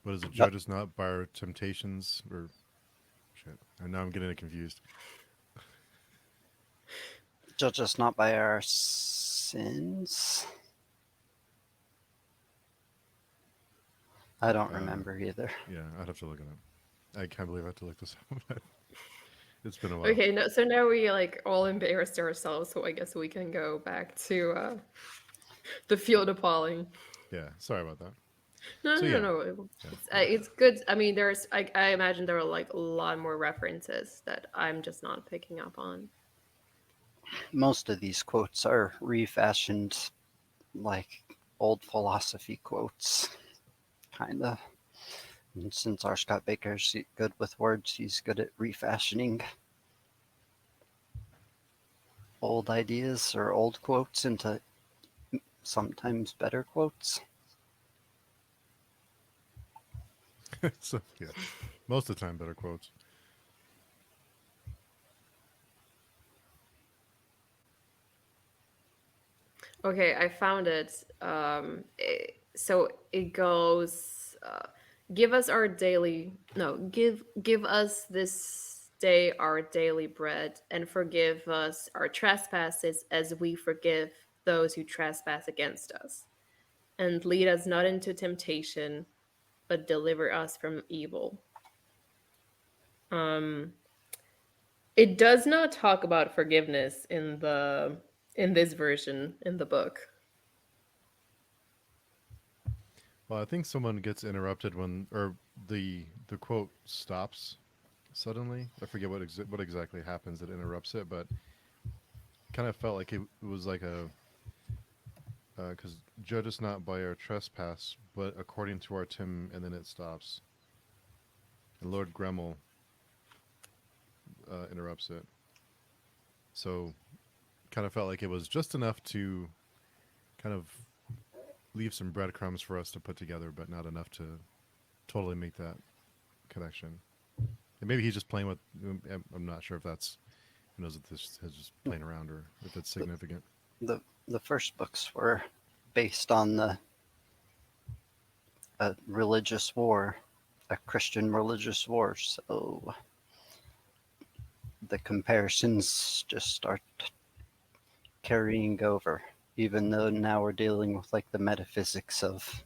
What is it?
Uh,
Judge us not by our temptations, or shit. And now I'm getting it confused.
Judge us not by our sins. I don't
Uh,
remember either.
yeah, I'd have to look it up. I can't believe I have to look this up. It's been a while.
Okay, no, so now we like all embarrassed ourselves, so I guess we can go back to the field of Pauling.
Yeah, sorry about that.
No,
So
no,
yeah,
no.
yeah.
It's good. I mean, I imagine there are like a lot more references that I'm just not picking up on.
Most of these quotes are refashioned like old philosophy quotes, kind of. And since R. Scott Baker's good with words, he's good at refashioning old ideas or old quotes into sometimes better quotes.
So yeah, most of the time, better quotes.
Okay, I found it. So it goes, give us our daily, no, give us this day our daily bread, and forgive us our trespasses as we forgive those who trespass against us. And lead us not into temptation, but deliver us from evil. Um, it does not talk about forgiveness in this version in the book.
Well, I think someone gets interrupted when, or the quote stops suddenly. I forget what exactly happens that interrupts it, but kind of felt like it was like a because judge us not by our trespass, but according to our Tim, and then it stops. And Lord Gremmel interrupts it. So kind of felt like it was just enough to kind of leave some breadcrumbs for us to put together, but not enough to totally make that connection. And maybe he's just playing with. I'm not sure if that's who knows if this is just playing around or if it's
The,
significant.
the first books were based on the a religious war, a Christian religious war. So the comparisons just start carrying over, even though now we're dealing with like the metaphysics of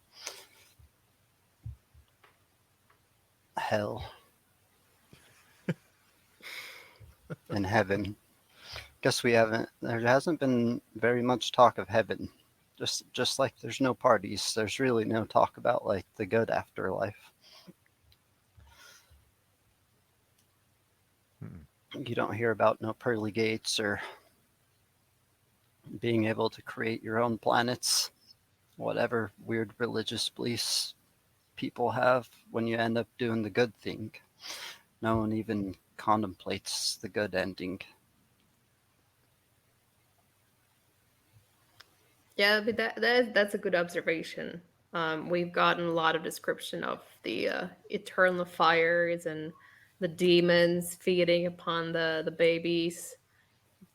hell and heaven. Guess we haven't. There hasn't been very much talk of heaven. Just like there's no parties, there's really no talk about like the good afterlife.
Mm-mm.
You don't hear about no pearly gates or being able to create your own planets, whatever weird religious beliefs people have when you end up doing the good thing. No one even contemplates the good ending.
Yeah, but that's a good observation. We've gotten a lot of description of the eternal fires and the demons feeding upon the babies,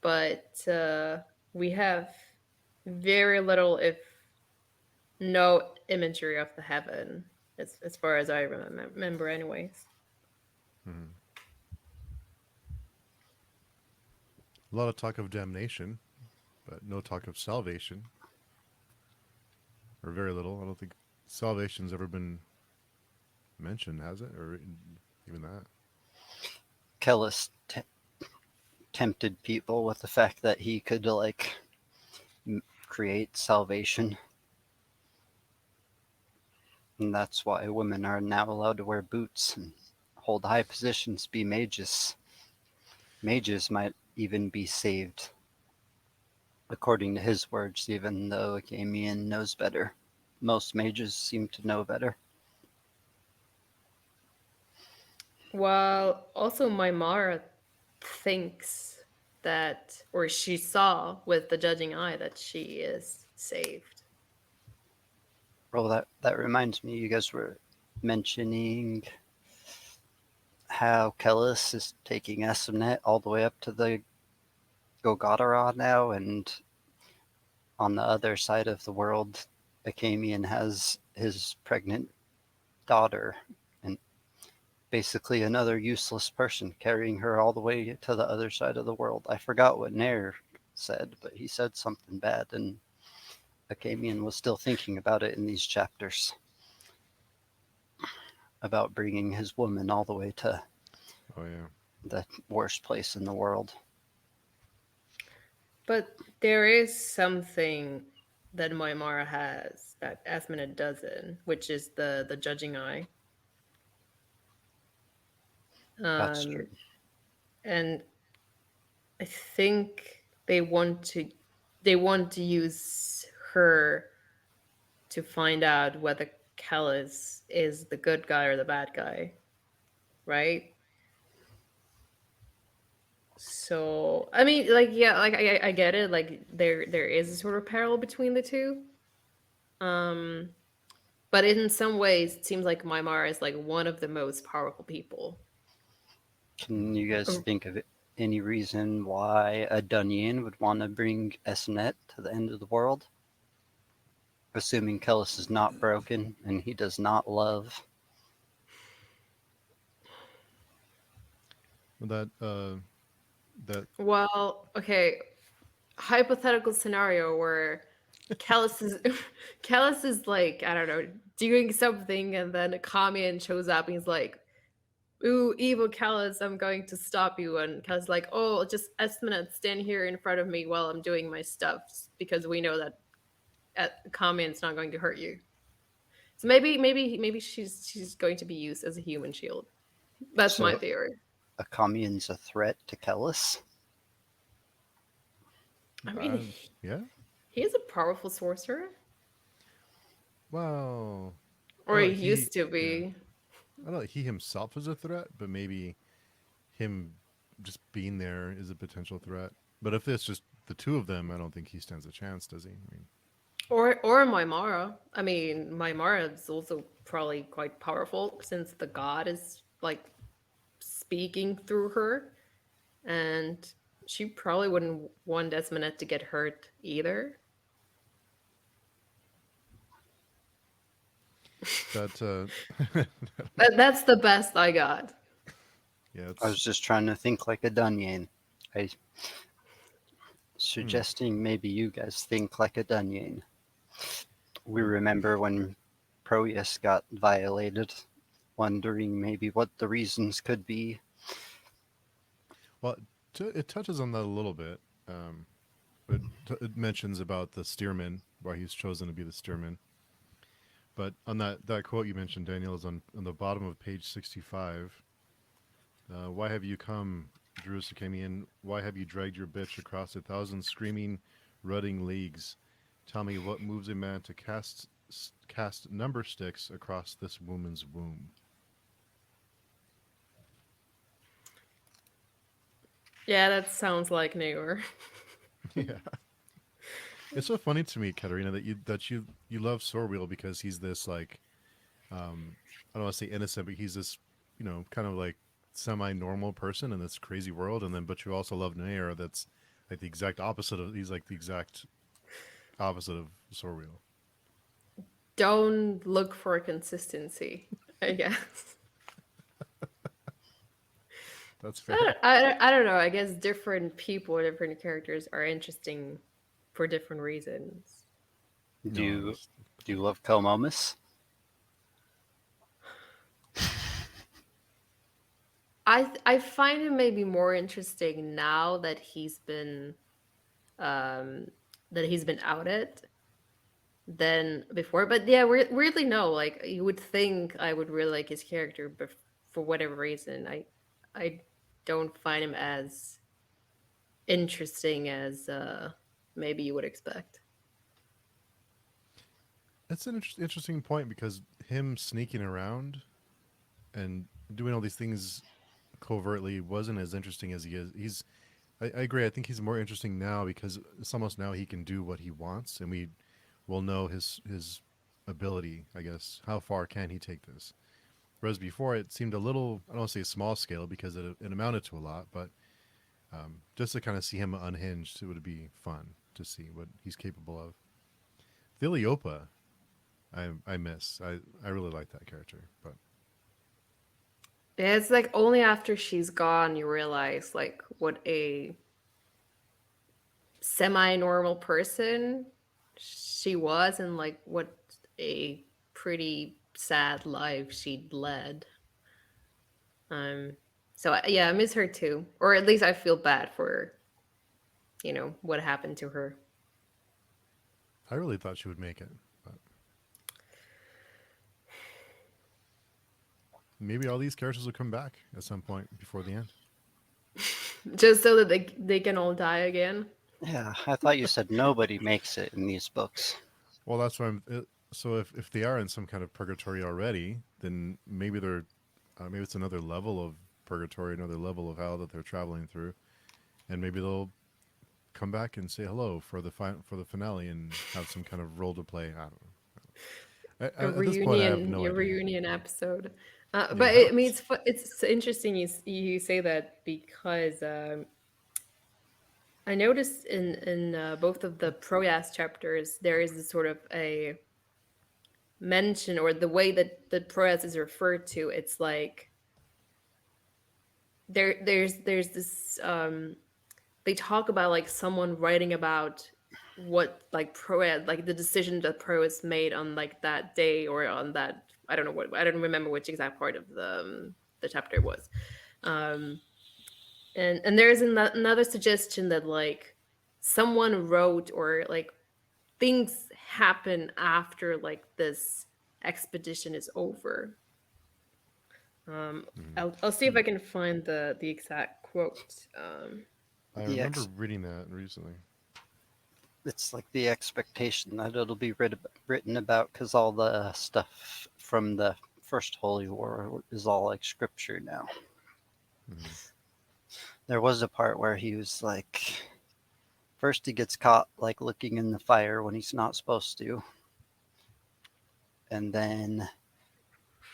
but we have very little, if no, imagery of the heaven, as far as I remember, anyways.
Mm-hmm. A lot of talk of damnation, but no talk of salvation, or very little. I don't think salvation's ever been mentioned, has it? Or even that?
Kellis tempted people with the fact that he could like create salvation, and that's why women are now allowed to wear boots and hold high positions, be mages. Mages might even be saved, according to his words, even though Gamian knows better. Most mages seem to know better.
While also Maimara thinks that, or she saw with the judging eye that she is saved.
Well, that reminds me, you guys were mentioning how Kellis is taking Esmnet all the way up to the Golgotha now, and on the other side of the world, Akamian has his pregnant daughter, and basically another useless person carrying her all the way to the other side of the world. I forgot what Nair said, but he said something bad, and Akamian was still thinking about it in these chapters about bringing his woman all the way to
Oh yeah.
the worst place in the world.
But there is something that Maimara has that Asmina doesn't, which is the judging eye.
That's true.
Um, and I think they want to use her to find out whether Callus is the good guy or the bad guy, right? So I mean, like, yeah, like I get it. Like there is a sort of parallel between the two. Um, but in some ways, it seems like Maimara is like one of the most powerful people.
Can you guys
Um,
think of any reason why a Dunyan would want to bring Esnet to the end of the world? Assuming Kellis is not broken and he does not love.
That that
Well, okay, hypothetical scenario where Callus is Callus is like, I don't know, doing something, and then a Kamian shows up and he's like, "Ooh, evil Callus, I'm going to stop you." And Callus is like, "Oh, just Esminette, stand here in front of me while I'm doing my stuff, because we know that Kamian's not going to hurt you." So maybe she's going to be used as a human shield. That's my
So
theory.
a Kamian's a threat to Kellis?
I mean,
yeah.
he is a powerful sorcerer,
Well, I
or
don't
he
know. He
used to
yeah.
be.
I don't know. He himself is a threat, but maybe him just being there is a potential threat. But if it's just the two of them, I don't think he stands a chance, does he? I mean,
Or Maimara. I mean, Maimara is also probably quite powerful since the god is like speaking through her, and she probably wouldn't want Desmonet to get hurt either.
that
That's the best I got.
yeah,
I
it's
was just trying to think like a Dunyan. I
hmm.
suggesting maybe you guys think like a Dunyan. We remember when Proteus got violated, wondering maybe what the reasons could be.
Well, it touches on that a little bit. Um, it mentions about the steerman, why he's chosen to be the steerman. But on that quote you mentioned, Daniel, is on the bottom of page 65. Why have you come, Drusicamian? Why have you dragged your bitch across 1,000 screaming, rutting leagues? Tell me what moves a man to cast number sticks across this woman's womb.
Yeah, that sounds like Newer.
Yeah, it's so funny to me, Katerina, that you love Sorwheel because he's this like I don't want to say innocent, but he's this kind of like semi-normal person in this crazy world, and then but you also love Nair, that's like the exact opposite of he's like the exact opposite of Sorwheel.
Don't look for consistency, I guess.
That's fair.
I don't know. I guess different people, different characters are interesting for different reasons.
Do
No,
you
that's
do you love Comomus?
I find him maybe more interesting now um that he's been outed than before. But yeah, weirdly no. Like you would think I would really like his character, but for whatever reason, I don't find him as interesting as maybe you would expect.
it's an interesting point because him sneaking around and doing all these things covertly wasn't as interesting as he is. I agree. I think he's more interesting now because it's almost now he can do what he wants, and we will know his ability. I guess how far can he take this? Whereas before it seemed a little, I don't want to say small scale because it amounted to a lot, but just to kind of see him unhinged, it would be fun to see what he's capable of. Filiopa, I miss. I really like that character, but
Yeah, it's like only after she's gone you realize like what a semi-normal person she was, and like what a pretty sad life she'd led. Um, yeah, I miss her too, or at least I feel bad for what happened to her.
I really thought she would make it. But maybe all these characters will come back at some point before the end.
Just so that they can all die again.
Yeah, I thought you said nobody makes it in these books.
Well, that's why So if they are in some kind of purgatory already, then maybe they're maybe it's another level of purgatory, another level of hell that they're traveling through, and maybe they'll come back and say hello for the for the finale and have some kind of role to play. I don't know. At this point, I have no
Your
idea.
reunion episode.
Yeah,
But I mean, it's interesting you say that because I noticed in both of the Proyas chapters there is a sort of a mention, or the way that the Proyas is referred to. It's like there's this they talk about like someone writing about what like Proyas, like the decision that Proyas made on like that day, or on that, I don't know what, I don't remember which exact part of the chapter it was. um and there's another suggestion that like someone wrote, or like things happen after like this expedition is over. um
Mm.
I'll see if I can find the exact quote.
I
The
remember
ex
reading that recently.
it's like the expectation that it'll be written about because all the stuff from the first Holy War is all like scripture now.
Mm.
There was a part where he was like, first he gets caught like looking in the fire when he's not supposed to, and then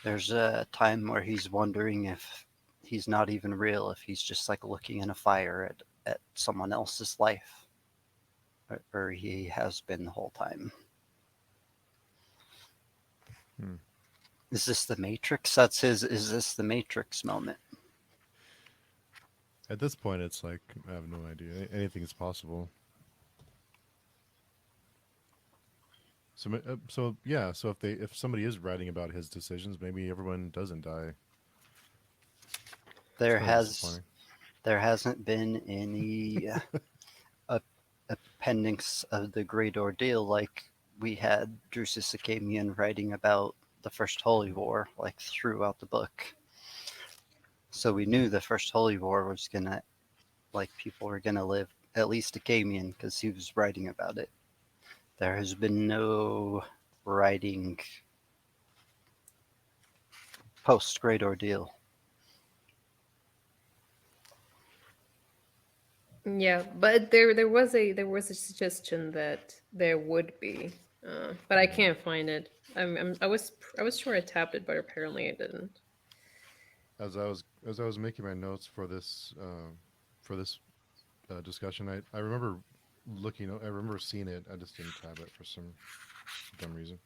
there's a time where he's wondering if he's not even real, if he's just like looking in a fire at someone else's life, or he has been the whole time.
Hmm.
Is this the Matrix? That's his. Is this the Matrix moment?
At this point, it's like I have no idea. Anything is possible. So yeah. So if somebody is writing about his decisions, maybe everyone doesn't die. It's
There
kind of
has
disappointing.
there hasn't been any appendix of the Great Ordeal like we had Drusus Acamian writing about the First Holy War, like throughout the book. So we knew the First Holy War was gonna, like, people were gonna live, at least Acamian, because he was writing about it. There has been no writing post Great Ordeal.
Yeah, but there was a suggestion that there would be, but I
Mm.
can't find it. I was sure I tapped it, but apparently I didn't.
As I was making my notes for this discussion, I remember looking. I remember seeing it. I just didn't tab it for some dumb reason.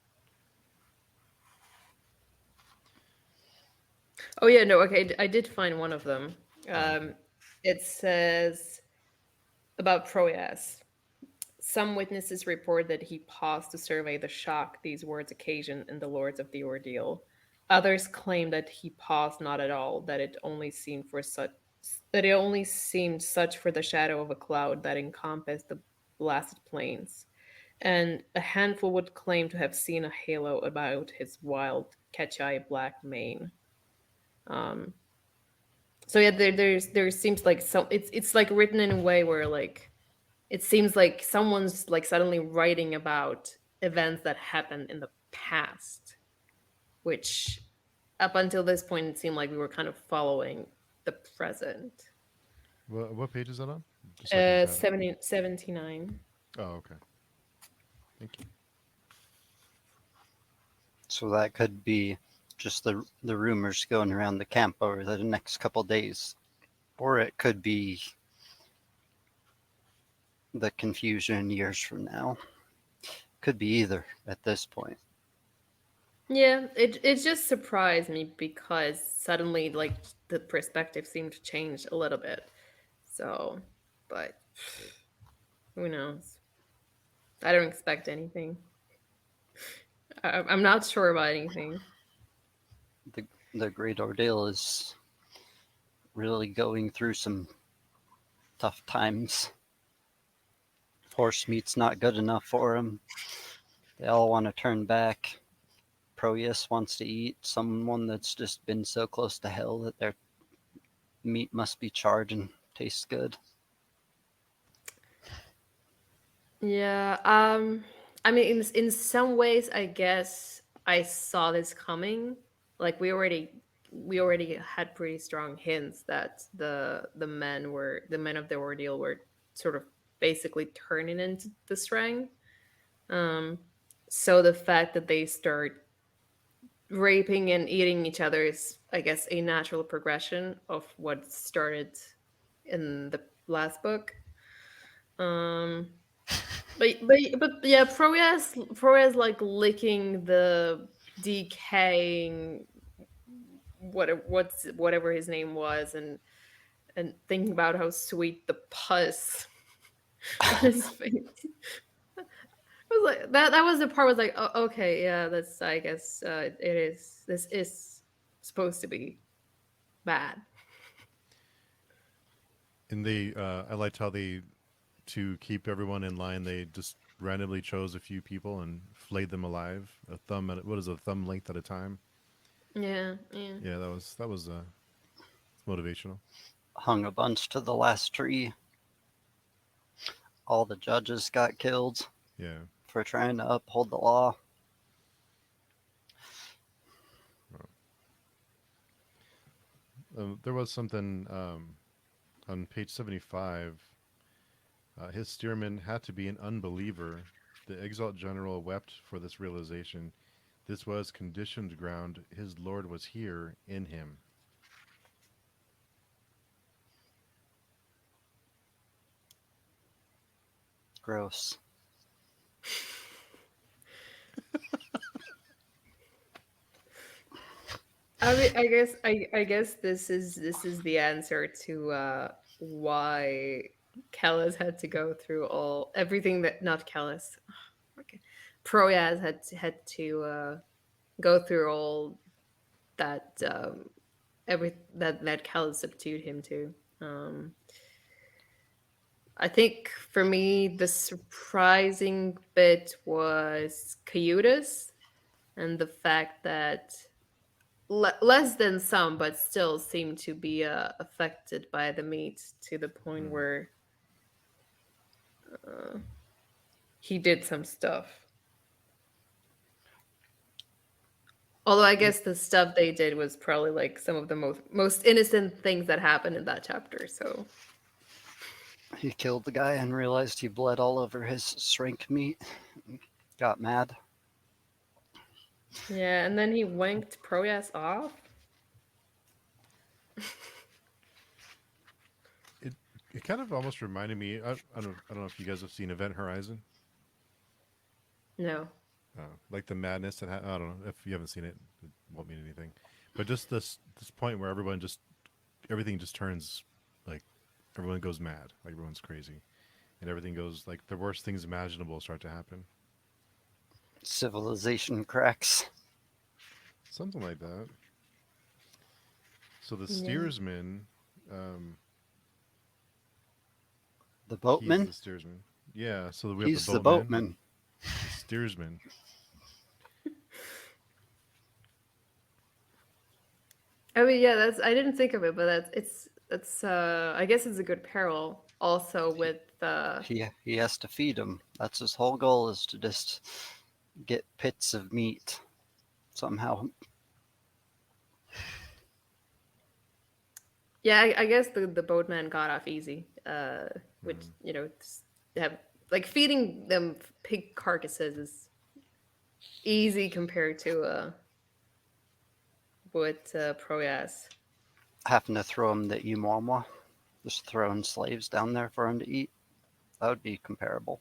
Oh yeah, no, okay, I did find one of them.
Oh, okay.
Um, it says about Proyas. Some witnesses report that he paused to survey the shock these words occasioned in the lords of the ordeal. Others claim that he paused not at all, that it only seemed such for the shadow of a cloud that encompassed the blasted plains. And a handful would claim to have seen a halo about his wild, catchy black mane. Um, so yeah, there seems like it's like written in a way where like it seems like someone's like suddenly writing about events that happened in the past, which up until this point it seemed like we were kind of following the present.
What page is that on? Just so I can tab it.
79.
Oh, okay. Thank you.
So that could be just the rumors going around the camp over the next couple days, or it could be the confusion years from now. Could be either at this point.
Yeah, it just surprised me because suddenly like the perspective seemed to change a little bit. So, but who knows? I don't expect anything. I'm not sure about anything.
The Great Ordeal is really going through some tough times. Horse meat's not good enough for them. They all want to turn back. Proteus wants to eat someone that's just been so close to hell that their meat must be charred and tastes good.
Yeah, I mean, in some ways, I guess I saw this coming. Like we already had pretty strong hints that the men of the ordeal were sort of basically turning into the strang. Um, so the fact that they start raping and eating each other is, I guess, a natural progression of what started in the last book. Um, but yeah, Proyas like licking the decaying whatever his name was, and thinking about how sweet the pus on his face. I was like that was the part was like, oh, okay, yeah, that's, I guess, it is, this is supposed to be bad.
And I liked how they, to keep everyone in line, they just randomly chose a few people and flayed them alive. What is a thumb length at a time?
Yeah, yeah.
Yeah, that was motivational.
Hung a bunch to the last tree. All the judges got killed
Yeah.
for trying to uphold the law.
There was something on page 75. His steerman had to be an unbeliever. The exalt general wept for this realization. This was conditioned ground. His Lord was here in him.
Gross.
I mean, I guess this is the answer to why Kellis had to go through everything that, not Kellis. Okay. Proyas had to go through all that, that Kellis subdued him to. I think for me the surprising bit was Cayutas, and the fact that less than some, but still seem to be affected by the meat to the point
Mm.
where he did some stuff. Although I
He,
guess the stuff they did was probably like some of the most innocent things that happened in that chapter. So
he killed the guy and realized he bled all over his shrink meat. Got mad.
yeah, and then he wanked Proyas off.
It it kind of almost reminded me. I don't know if you guys have seen Event Horizon.
No.
Like the madness that I don't know if you haven't seen it. It won't mean anything. But just this point where everything just turns, like, everyone goes mad, like everyone's crazy, and everything goes, like, the worst things imaginable start to happen.
Civilization cracks.
Something like that. So the
Yeah.
steersman, um,
The
he's
boatman?
the steersman. Yeah. So we have the
He's the
boatman,
boatman.
the steersman.
I mean, yeah, that's, I didn't think of it, but that's I guess it's a good parallel also
He,
with
he has to feed him. That's his whole goal, is to just get pits of meat somehow.
yeah, I guess the boatman got off easy, which,
Mm.
have, like, feeding them pig carcasses is easy compared to what Proyas.
Having to throw him the Imwamwa. Just throwing slaves down there for him to eat. That would be comparable.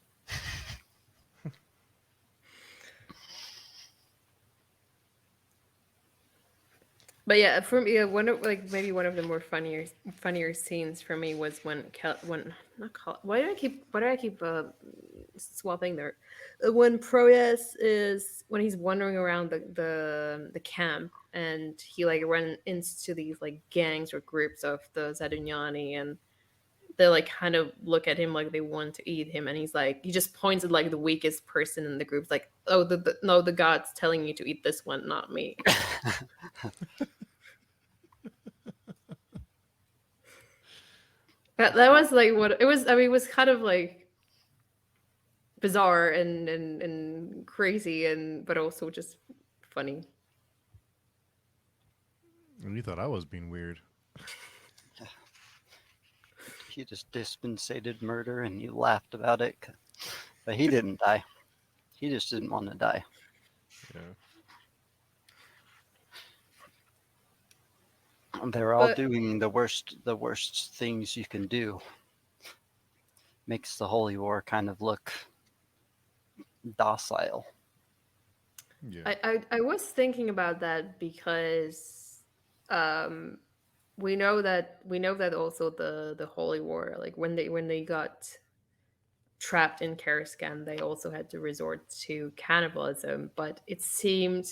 But yeah, for me, one of, like, maybe one of the more funnier scenes for me was when not Cal, why do I keep swapping there? When Proyas is, when he's wandering around the camp, and he like run into these like gangs or groups of the Zadunyani, and they like kind of look at him like they want to eat him, and he's like, he just points at like the weakest person in the group, it's like, oh, no, the god's telling you to eat this one, not me. That was like what it was. I mean, it was kind of like, bizarre and crazy, and but also just funny.
And you thought I was being weird.
He just dispensated murder and you laughed about it. But he didn't die. He just didn't want to die.
Yeah.
They're all
But
doing the worst things you can do. Makes the Holy War kind of look docile.
Yeah.
I was thinking about that because um we know that also the Holy War, like when they got trapped in Karaskan, they also had to resort to cannibalism, but it seemed,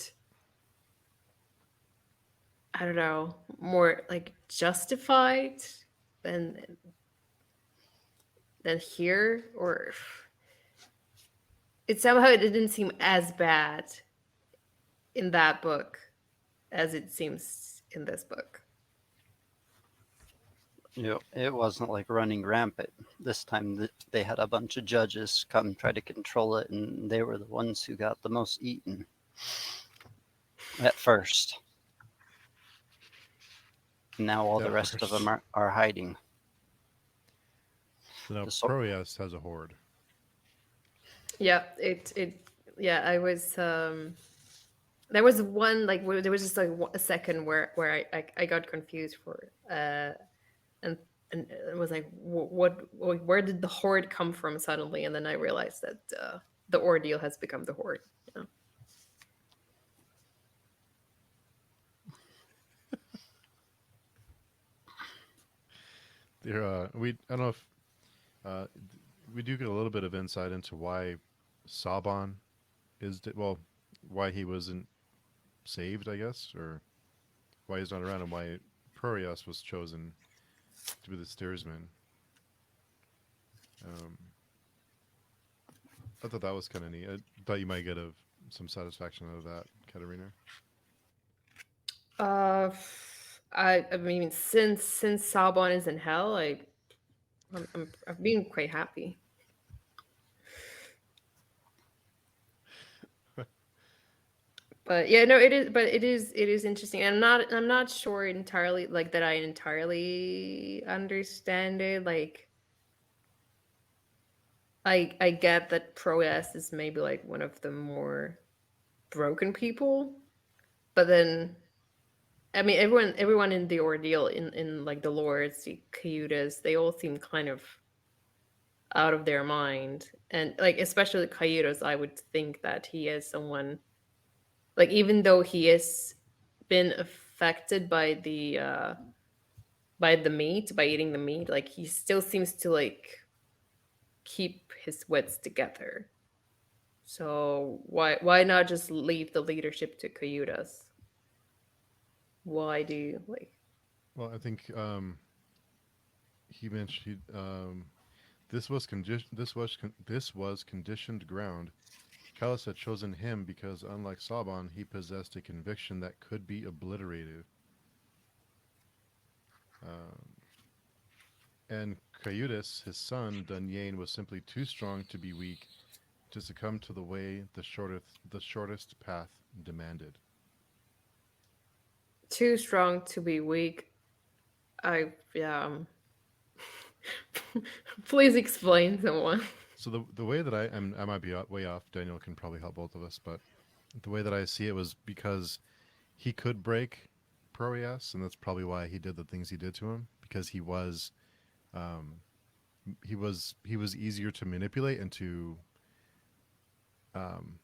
I don't know, more like justified than than here, or it didn't seem as bad in that book as it seems in this book.
It wasn't like running rampant. This time they had a bunch of judges come try to control it, and they were the ones who got the most eaten at first. Now all the
At
rest of
first.
them are hiding.
So now
The so-
Proeas has a horde.
Yeah, it yeah, I was there was one, like there was just like a second where I got confused for and and it was like where did the horde come from suddenly, and then I realized that the ordeal has become the horde. Yeah.
There, I don't know if uh, we do get a little bit of insight into why Saban well, why he wasn't saved, I guess, or why he's not around, and why Proeas was chosen to be the steersman. Um, I thought that was kind of neat. I thought you might get some satisfaction out of that, Katerina.
Uh, I mean, since Sabon is in hell, I've been quite happy. But yeah, no, it is. But it is interesting. I'm not sure entirely, like, that I entirely understand it. Like, I get that Pro S is maybe like one of the more broken people, but then I mean everyone in the ordeal, in like the lords, the Cayutas, they all seem kind of out of their mind, and like especially Cayutas, I would think that he is someone, like, even though he has been affected by the meat, by eating the meat, like he still seems to like keep his wits together. So why not just leave the leadership to Cayutas? Why do you like?
Well, I think he mentioned this was conditioned ground. Callus had chosen him because, unlike Saban, he possessed a conviction that could be obliterated. Um, and Cayutis, his son, Dunyain, was simply too strong to be weak, to succumb to the way the shortest path demanded.
Too strong to be weak? I Yeah. Please explain, someone.
So the way that I might be way off. Daniel can probably help both of us, but the way that I see it was because he could break Proeas, and that's probably why he did the things he did to him, because um, he was easier to manipulate and um,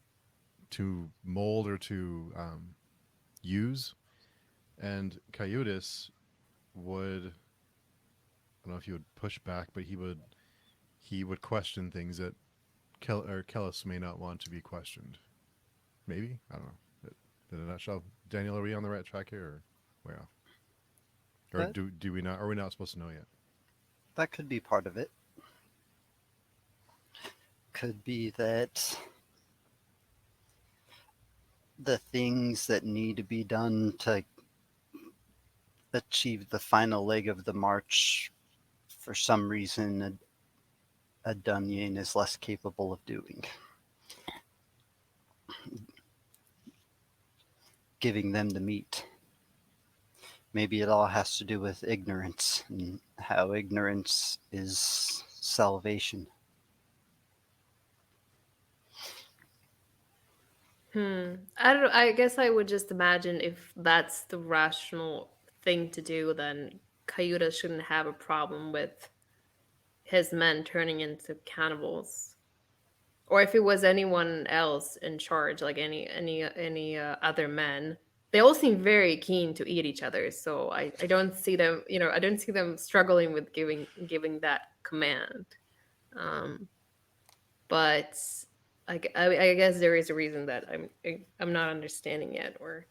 to mold or to use. And Coyotes would, I don't know if he would push back, but he would question things that Kellis may not want to be questioned. Maybe, I don't know. In a nutshell, Daniel, are we on the right track here, or way off? Or
that
do we not? Are we not supposed to know yet?
that could be part of it. Could be that the things that need to be done to achieve the final leg of the march, for some reason, a Dunyan is less capable of doing. Giving them the meat. Maybe it all has to do with ignorance and how ignorance is salvation.
I don't know. I guess I would just imagine if that's the rational thing to do, then Cayuta shouldn't have a problem with his men turning into cannibals. Or if it was anyone else in charge, like any other men, they all seem very keen to eat each other. So I don't see them, I don't see them struggling with giving that command. Um, but I guess there is a reason that I'm not understanding yet. Or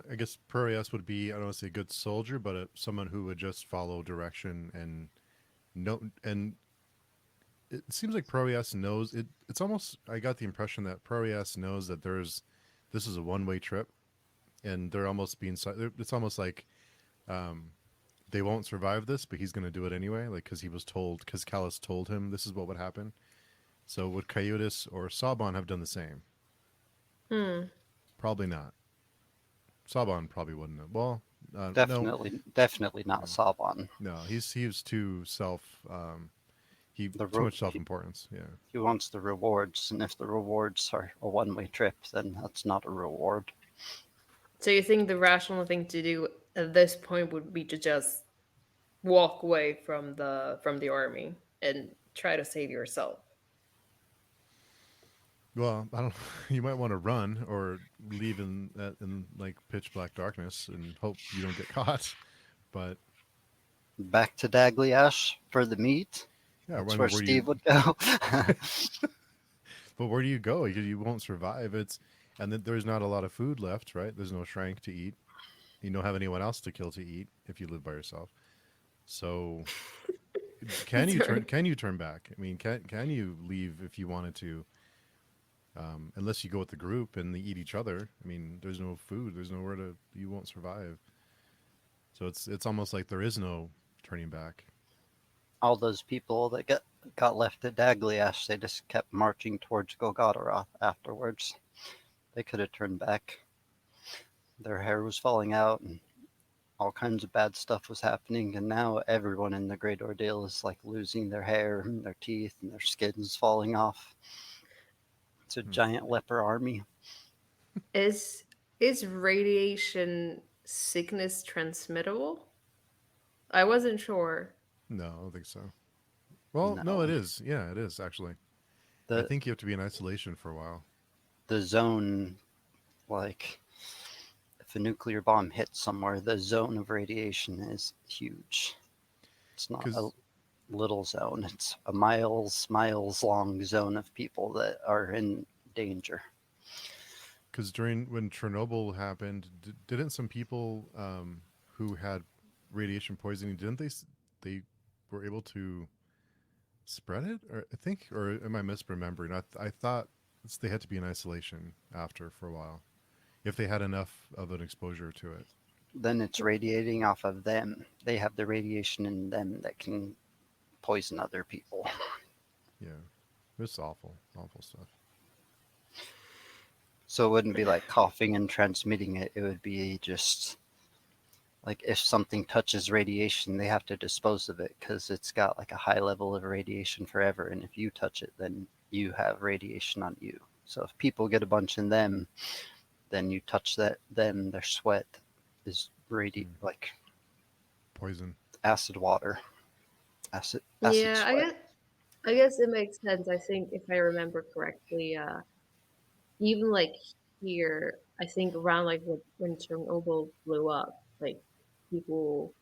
I guess Proteus would be, I don't want to say a good soldier, but someone who would just follow direction and know. And it seems like Proteus knows it. It's almost, I got the impression that Proteus knows that this is a one-way trip, and they're almost being. It's almost like um, they won't survive this, but he's going to do it anyway, like because he was told, because Callus told him this is what would happen. So would Coyotes or Saban have done the same?
hmm.
Probably not. Saban probably wouldn't have. Well, no,
Definitely not
no,
Saban.
no. He was too self. He
The
too
ro-
much self importance. Yeah.
he wants the rewards, and if the rewards are a one-way trip, then that's not a reward.
So you think the rational thing to do at this point would be to just walk away from the army and try to save yourself?
Well, I don't. You might want to run or leave in like pitch black darkness and hope you don't get caught. But
Back to Dagliash for the meat.
yeah, I
That's
mean,
where Steve would go.
but where do you go? You won't survive. And then there's not a lot of food left, right? There's no Shrank to eat. You don't have anyone else to kill to eat if you live by yourself. So
Sorry.
can you turn back? I mean, can you leave if you wanted to? Unless you go with the group and they eat each other. I mean, there's no food. There's nowhere to. You won't survive. So it's almost like there is no turning back.
All those people that got left at Dagliash, they just kept marching towards Golgotha afterwards. They could have turned back. Their hair was falling out, and all kinds of bad stuff was happening. And now everyone in the Great Ordeal is like losing their hair and their teeth and their skin's falling off. It's a
Hmm.
giant leper army.
Is is radiation sickness transmittable? I wasn't sure.
No, I don't think so. Well, no, it
No,
is. Yeah, it is actually. I
the
think you have to be in isolation for a while.
the zone, like if a nuclear bomb hits somewhere, the zone of radiation is huge. It's not a
Because
little zone. It's a miles long zone of people that are in danger.
during when Chernobyl happened, didn't some people who had radiation poisoning didn't they were able to spread it? Or I think, or am I misremembering? I thought they had to be in isolation after for a while if they had enough of an exposure to it.
Then it's radiating off of them. They have the radiation in them that can poison other people.
Yeah, it's awful, awful stuff.
So it wouldn't be like coughing and transmitting it. It would be just like if something touches radiation, they have to dispose of it because it's got like a high level of radiation forever. And if you touch it, then you have radiation on you. So if people get a bunch in them, then you touch them, their sweat is
Hmm.
like
Poison.
acid water, acid
Yeah,
sweat.
I guess it makes sense. I think if I remember correctly, even like here, I think around like when Chernobyl blew up, like people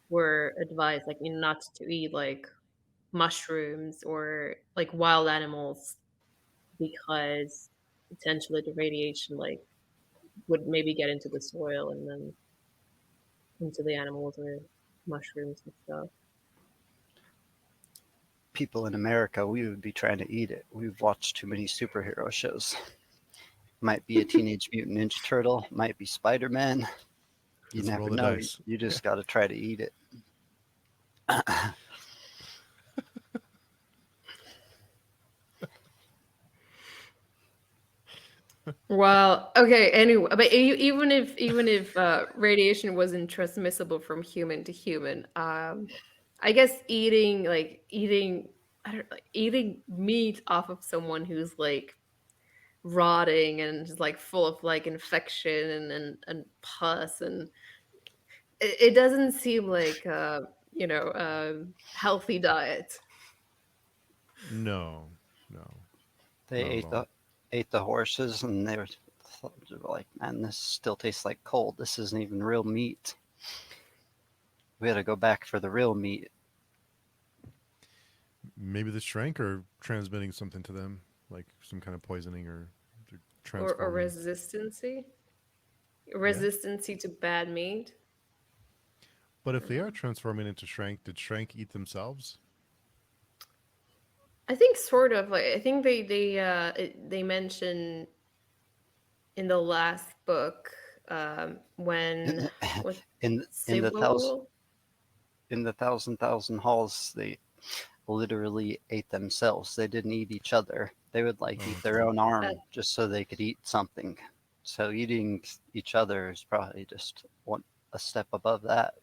were advised like not to eat like mushrooms or like wild animals because potentially the radiation like would maybe get into the soil and then into the animals or mushrooms and stuff.
People in America, we would be trying to eat it. We've watched too many superhero shows. Might be a Teenage Mutant Ninja Turtle, might be Spider Man. You
Just roll
never
the
know.
dice.
You
Yeah.
just got to try to eat it.
Well, okay. Anyway, but even if radiation wasn't transmissible from human to human, I guess eating I don't like eating meat off of someone who's like rotting and just like full of like infection and pus, and it doesn't seem like healthy diet.
No, no,
They
not at all.
ate the horses, and they were like, "Man, this still tastes like cold. This isn't even real meat. We had to go back for the real meat."
Maybe the Shrank are transmitting something to them, like some kind of poisoning or they're
Or
transforming.
resistancy,
Yeah.
to bad meat.
But if they are transforming into Shrank, did Shrank eat themselves?
I think sort of like I think they mention in the last book when what
In the thousand
Sybil.
thousand halls, they literally ate themselves. They didn't eat each other. They would like
Oh,
eat their
okay.
own arm just so they could eat something. So eating each other is probably just one a step above that.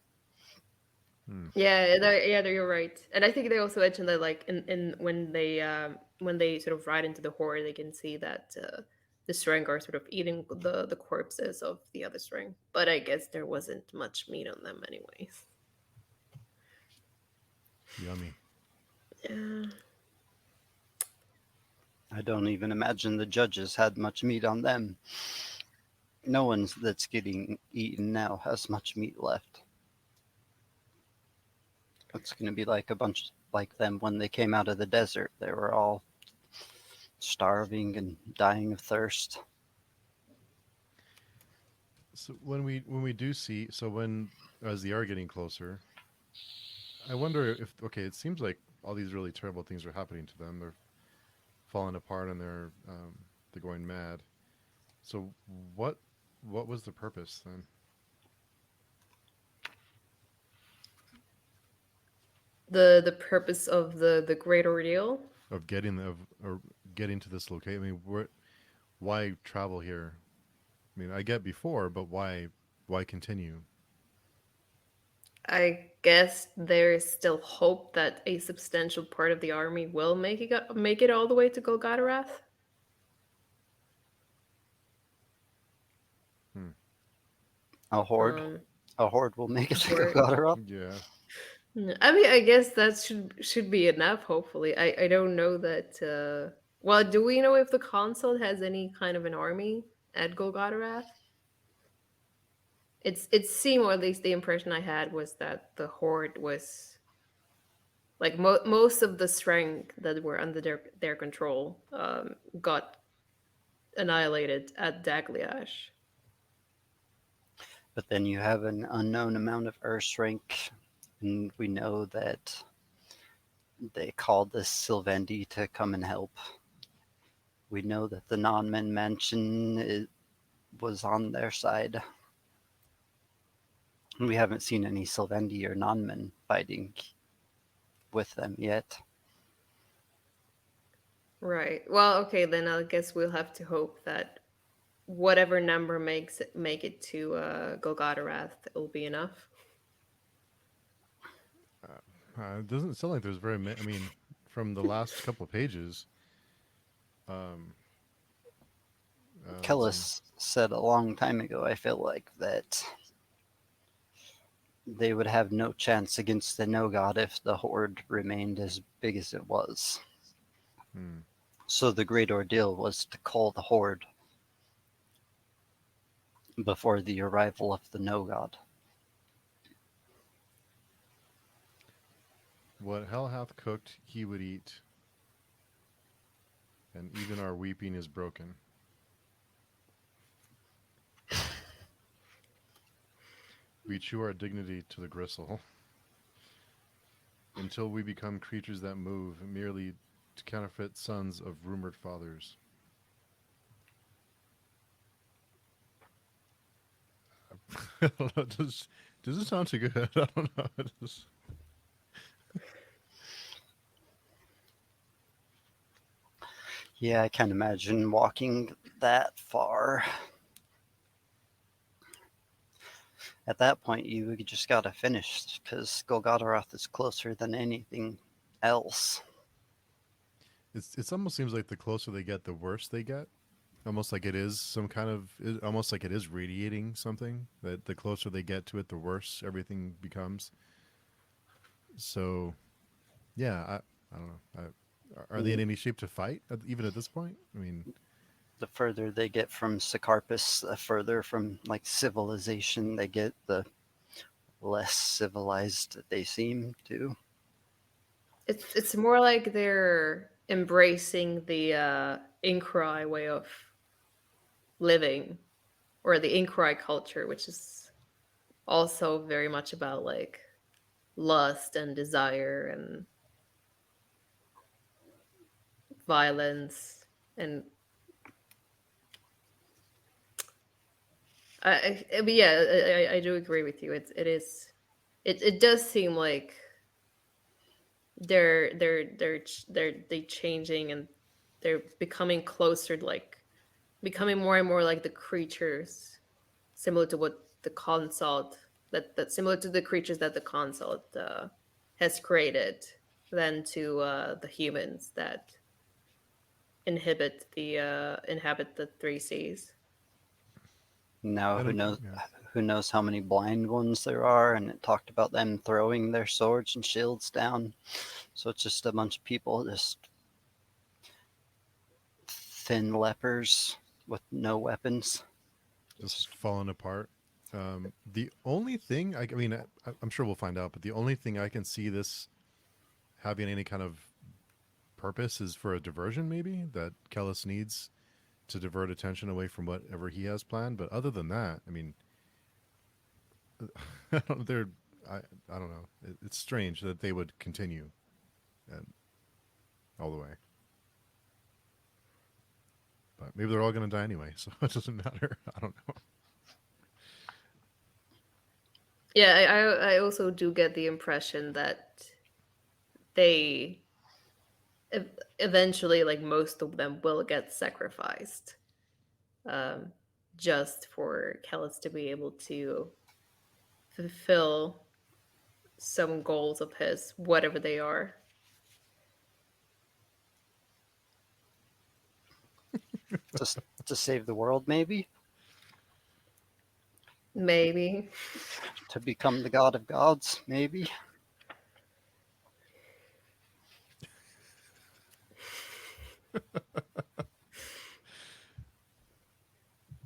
Hmm.
Yeah, you're right. And I think they also mentioned that like in when they sort of ride into the horde, they can see that the Strang are sort of eating the corpses of the other Strang. But I guess there wasn't much meat on them anyways.
Yummy.
Yeah.
I don't even imagine the judges had much meat on them. No one that's getting eaten now has much meat left. It's going to be like a bunch like them when they came out of the desert. They were all starving and dying of thirst.
So when we do see, so when as they are getting closer, I wonder if okay, it seems like all these really terrible things are happening to them. They're falling apart and they're going mad. So what what was the purpose then
The purpose of the great ordeal.
of getting of or getting to this location? I mean, why travel here? I mean, I get before, but why continue?
I guess there is still hope that a substantial part of the army will make it all the way to Golgotha.
Hmm.
A horde.
Um,
A horde will make it to
or
Golgotha.
Yeah.
I mean, I guess that should be enough. Hopefully, I don't know that. Well, do we know if the console has any kind of an army at Golgotha? It seemed, or at least the impression I had was that the horde was like most of the strength that were under their control got annihilated at Dagliash.
But then you have an unknown amount of Earth rank, and we know that they called this Sylvendi to come and help. We know that the non-men mansion was on their side. We haven't seen any Sylvendi or non-men fighting with them yet.
Right. Well, okay, then I guess we'll have to hope that whatever number make it to Golgotha will be enough.
It doesn't sound like there's very many. I mean, from the last couple of pages, um, let's see.
Kellis said a long time ago, I feel like, that they would have no chance against the No God if the Horde remained as big as it was.
Hmm.
So the great ordeal was to cull the Horde before the arrival of the No God.
What hell hath cooked, he would eat, and even our weeping is broken. We chew our dignity to the gristle until we become creatures that move merely to counterfeit sons of rumored fathers. I don't know. Does it sound too good? I don't know.
Yeah, I can't imagine walking that far. At that point, you just gotta finish because Golgotharoth is closer than anything else.
It almost seems like the closer they get, the worse they get. Almost like it is some kind of, almost like it is radiating something. That the closer they get to it, the worse everything becomes. So yeah, I don't know. Are they in
Mm,
any shape to fight even at this point? I mean,
The further they get from Sakarpus, the further from like civilization they get, the less civilized they seem to.
It's more like they're embracing the Inkrai way of living, or the Inkrai culture, which is also very much about like lust and desire and violence. And but yeah, I do agree with you. It does seem like they changing, and they're becoming closer, like becoming more and more like the creatures, similar to what the consult that similar to the creatures that the consult has created, than to the humans that inhabit the three seas.
Now
and yeah,
who knows how many blind ones there are, and it talked about them throwing their swords and shields down. So it's just a bunch of people, just thin lepers with no weapons.
just falling apart. The only thing I mean, I'm sure we'll find out, but the only thing I can see this having any kind of purpose is for a diversion, maybe that Kellis needs to divert attention away from whatever he has planned. But other than that, I mean, they're I don't know. It's strange that they would continue and all the way. But maybe they're all going to die anyway, so it doesn't matter. I don't know.
Yeah, I also do get the impression that they eventually, like most of them, will get sacrificed, um, just for Kellis to be able to fulfill some goals of his, whatever they are.
Just to save the world, maybe?
Maybe.
To become the god of gods, maybe?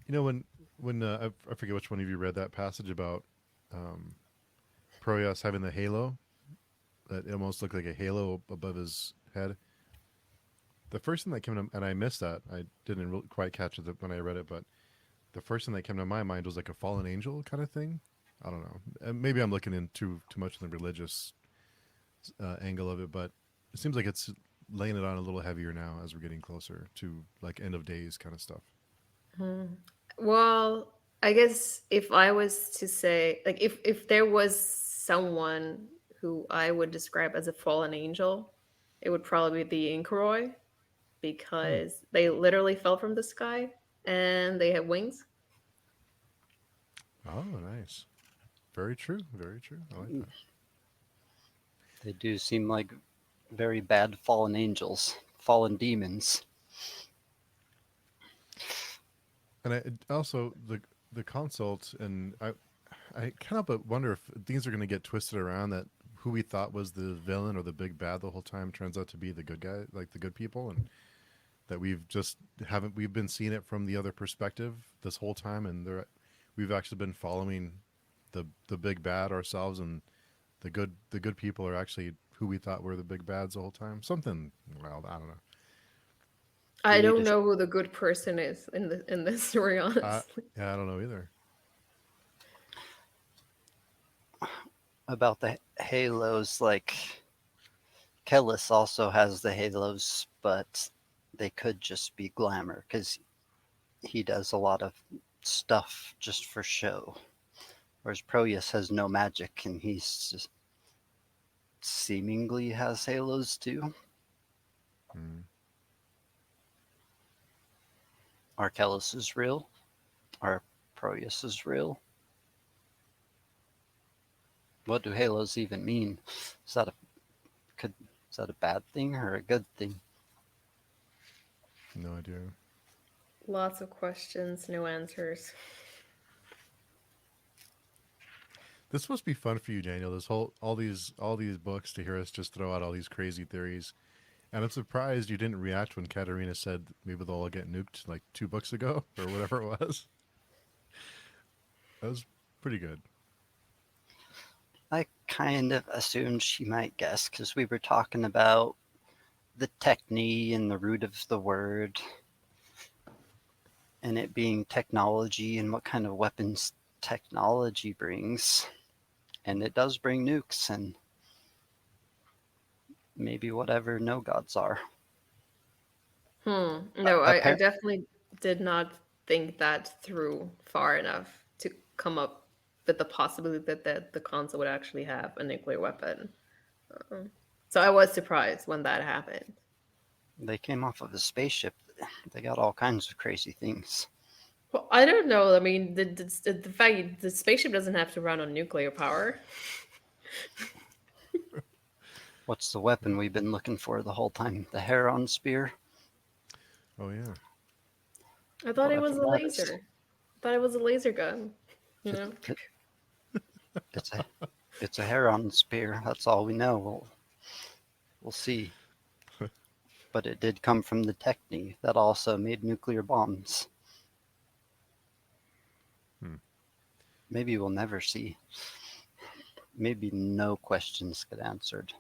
You know when I forget which one of you read that passage about um, Proyas having the halo that it almost looked like a halo above his head. The first thing that came to, and I missed that. I didn't really quite catch it when I read it, but the first thing that came to my mind was like a fallen angel kind of thing. I don't know. Maybe I'm looking in too much in the religious angle of it, but it seems like it's laying it on a little heavier now as we're getting closer to like end of days kind of stuff.
Hmm. Well, I guess if I was to say, like, if there was someone who I would describe as a fallen angel, it would probably be the Inkaroi,
Hmm.
because they literally fell from the sky and they have wings.
Oh, nice. Very true. Very true. I like that.
They do seem like very bad fallen angels, fallen demons.
And also the consult, and I can't help but wonder if things are going to get twisted around that who we thought was the villain or the big bad the whole time turns out to be the good guy, like the good people, and that we've just haven't we've been seeing it from the other perspective this whole time, and we've actually been following the big bad ourselves, and the good people are actually who we thought were the big bads the whole time. Something, well, I don't know.
I
We need
don't
to
know who the good person is in this story,
I
honestly.
Yeah, I don't know either.
about the halos. Like Kellis also has the halos, but they could just be glamour because he does a lot of stuff just for show. Whereas Proteus has no magic, and he's just seemingly has halos too.
Mm.
Archelaus is real? Are Proteus is real? What do halos even mean? Is that a could is that a bad thing or a good thing?
No idea.
Lots of questions, no answers.
This must be fun for you, Daniel. This whole all these books to hear us just throw out all these crazy theories. And I'm surprised you didn't react when Katarina said maybe they'll all get nuked like 2 books ago or whatever it was. That was pretty good.
I kind of assumed she might guess because we were talking about the techne and the root of the word and it being technology and what kind of weapons technology brings. And it does bring nukes and maybe whatever no gods are.
No, I
Appar-
definitely did not think that through far enough to come up with the possibility that the console would actually have a nuclear weapon. Um, so I was surprised when that happened.
they came off of a spaceship. They got all kinds of crazy things.
Well, I don't know. I mean, the fact the spaceship doesn't have to run on nuclear power.
What's the weapon we've been looking for the whole time? The Heron spear?
Oh yeah.
I thought it
Whatever
was a
that is.
laser. I thought it was a laser gun. You
It,
know.
it, it's a it's a Heron spear. That's all we know. We'll see. But it did come from the Techne that also made nuclear bombs.
Hmm.
Maybe we'll never see. Maybe no questions get answered.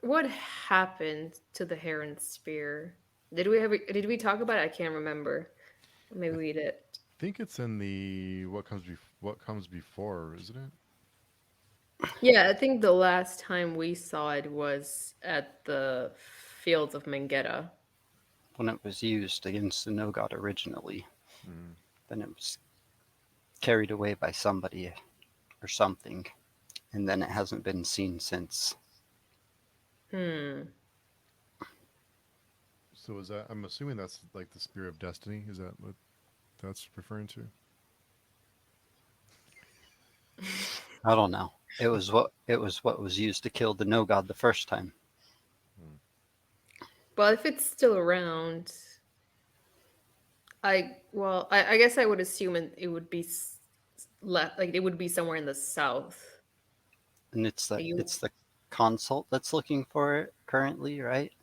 What happened to the heron spear? Did we talk about it? I can't remember. Maybe
I
we did.
think it's in the what comes before, isn't it?
Yeah, I think the last time we saw it was at the fields of Mangetta.
When it was used against the no god originally,
Mm.
then it was carried away by somebody or something, and then it hasn't been seen since.
Hmm.
So is that? I'm assuming that's like the Spear of Destiny. Is that what that's referring to?
I don't know. It was what was used to kill the no god the first time.
Hmm.
Well, if it's still around, I guess I would assume it would be like it would be somewhere in the south.
And it's the
You
it's the consult that's looking for it currently, right?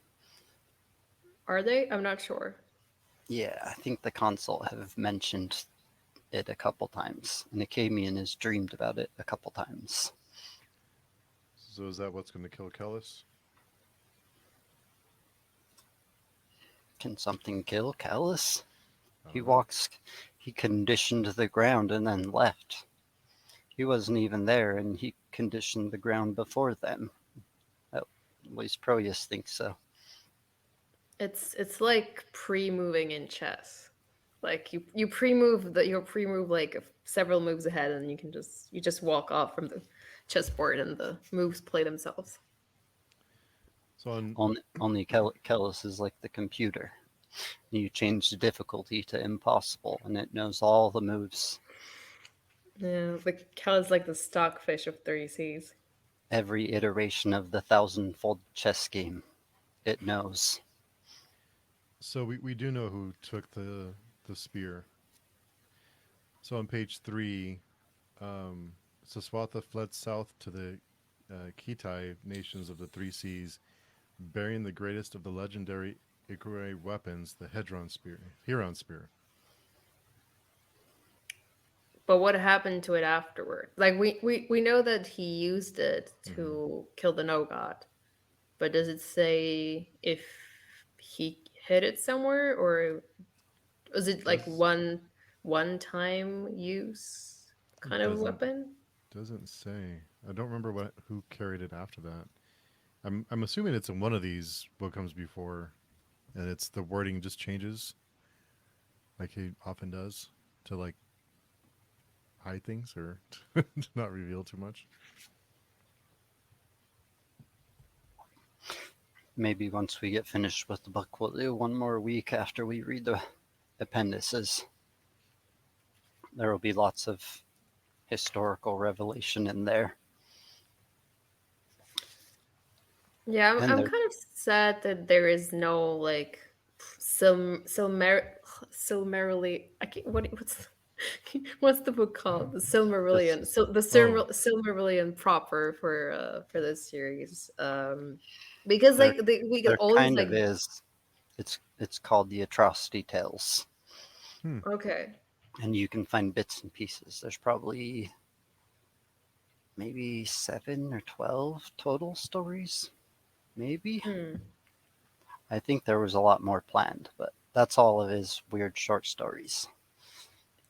are they? I'm not sure.
Yeah, I think the consult have mentioned it a couple times, and Akamian has dreamed about it a couple times.
So is that what's going to kill Kellis?
Can something kill Callus?
I
He
don't know.
walks, he conditioned the ground and then left. He wasn't even there, and he conditioned the ground before them. At least Proteus thinks so.
It's like pre-moving in chess. Like you pre-move you pre-move like several moves ahead, and you just walk off from the chessboard, and the moves play themselves.
So on
Only Callus is like the computer. You change the difficulty to impossible, and it knows all the moves.
Yeah, the cow is like the stockfish of 30 Cs.
Every iteration of the thousand-fold chess game, it knows.
so we do know who took the spear. So on page 3, um, Saswatha fled south to the Kitai nations of the Three Seas, bearing the greatest of the legendary Ikure weapons, the Huron spear.
But what happened to it afterward? Like we know that he used it
Mm-hmm.
to kill the no god, but does it say if he hid it somewhere, or was it like
Does
one time use kind of
doesn't
weapon?
doesn't say. I don't remember what who carried it after that. I'm assuming it's in one of these what comes before, and it's the wording just changes, like he often does, to like hide things or to not reveal too much.
Maybe once we get finished with the book, we'll do one more week after we read the appendices. There will be lots of historical revelation in there.
Yeah,
And
I'm
there,
kind of sad that there is no like Silmarillion. I can't, what's the book called? The
this,
Silmarillion. So the
Oh,
Silmarillion proper for this series. Because
there,
like we get
there
all these
kind
like
of is. It's called the Atrocity Tales,
hmm.
okay.
and you can find bits and pieces. There's probably maybe 7 or 12 total stories. Maybe.
Hmm.
I think there was a lot more planned, but that's all of his weird short stories.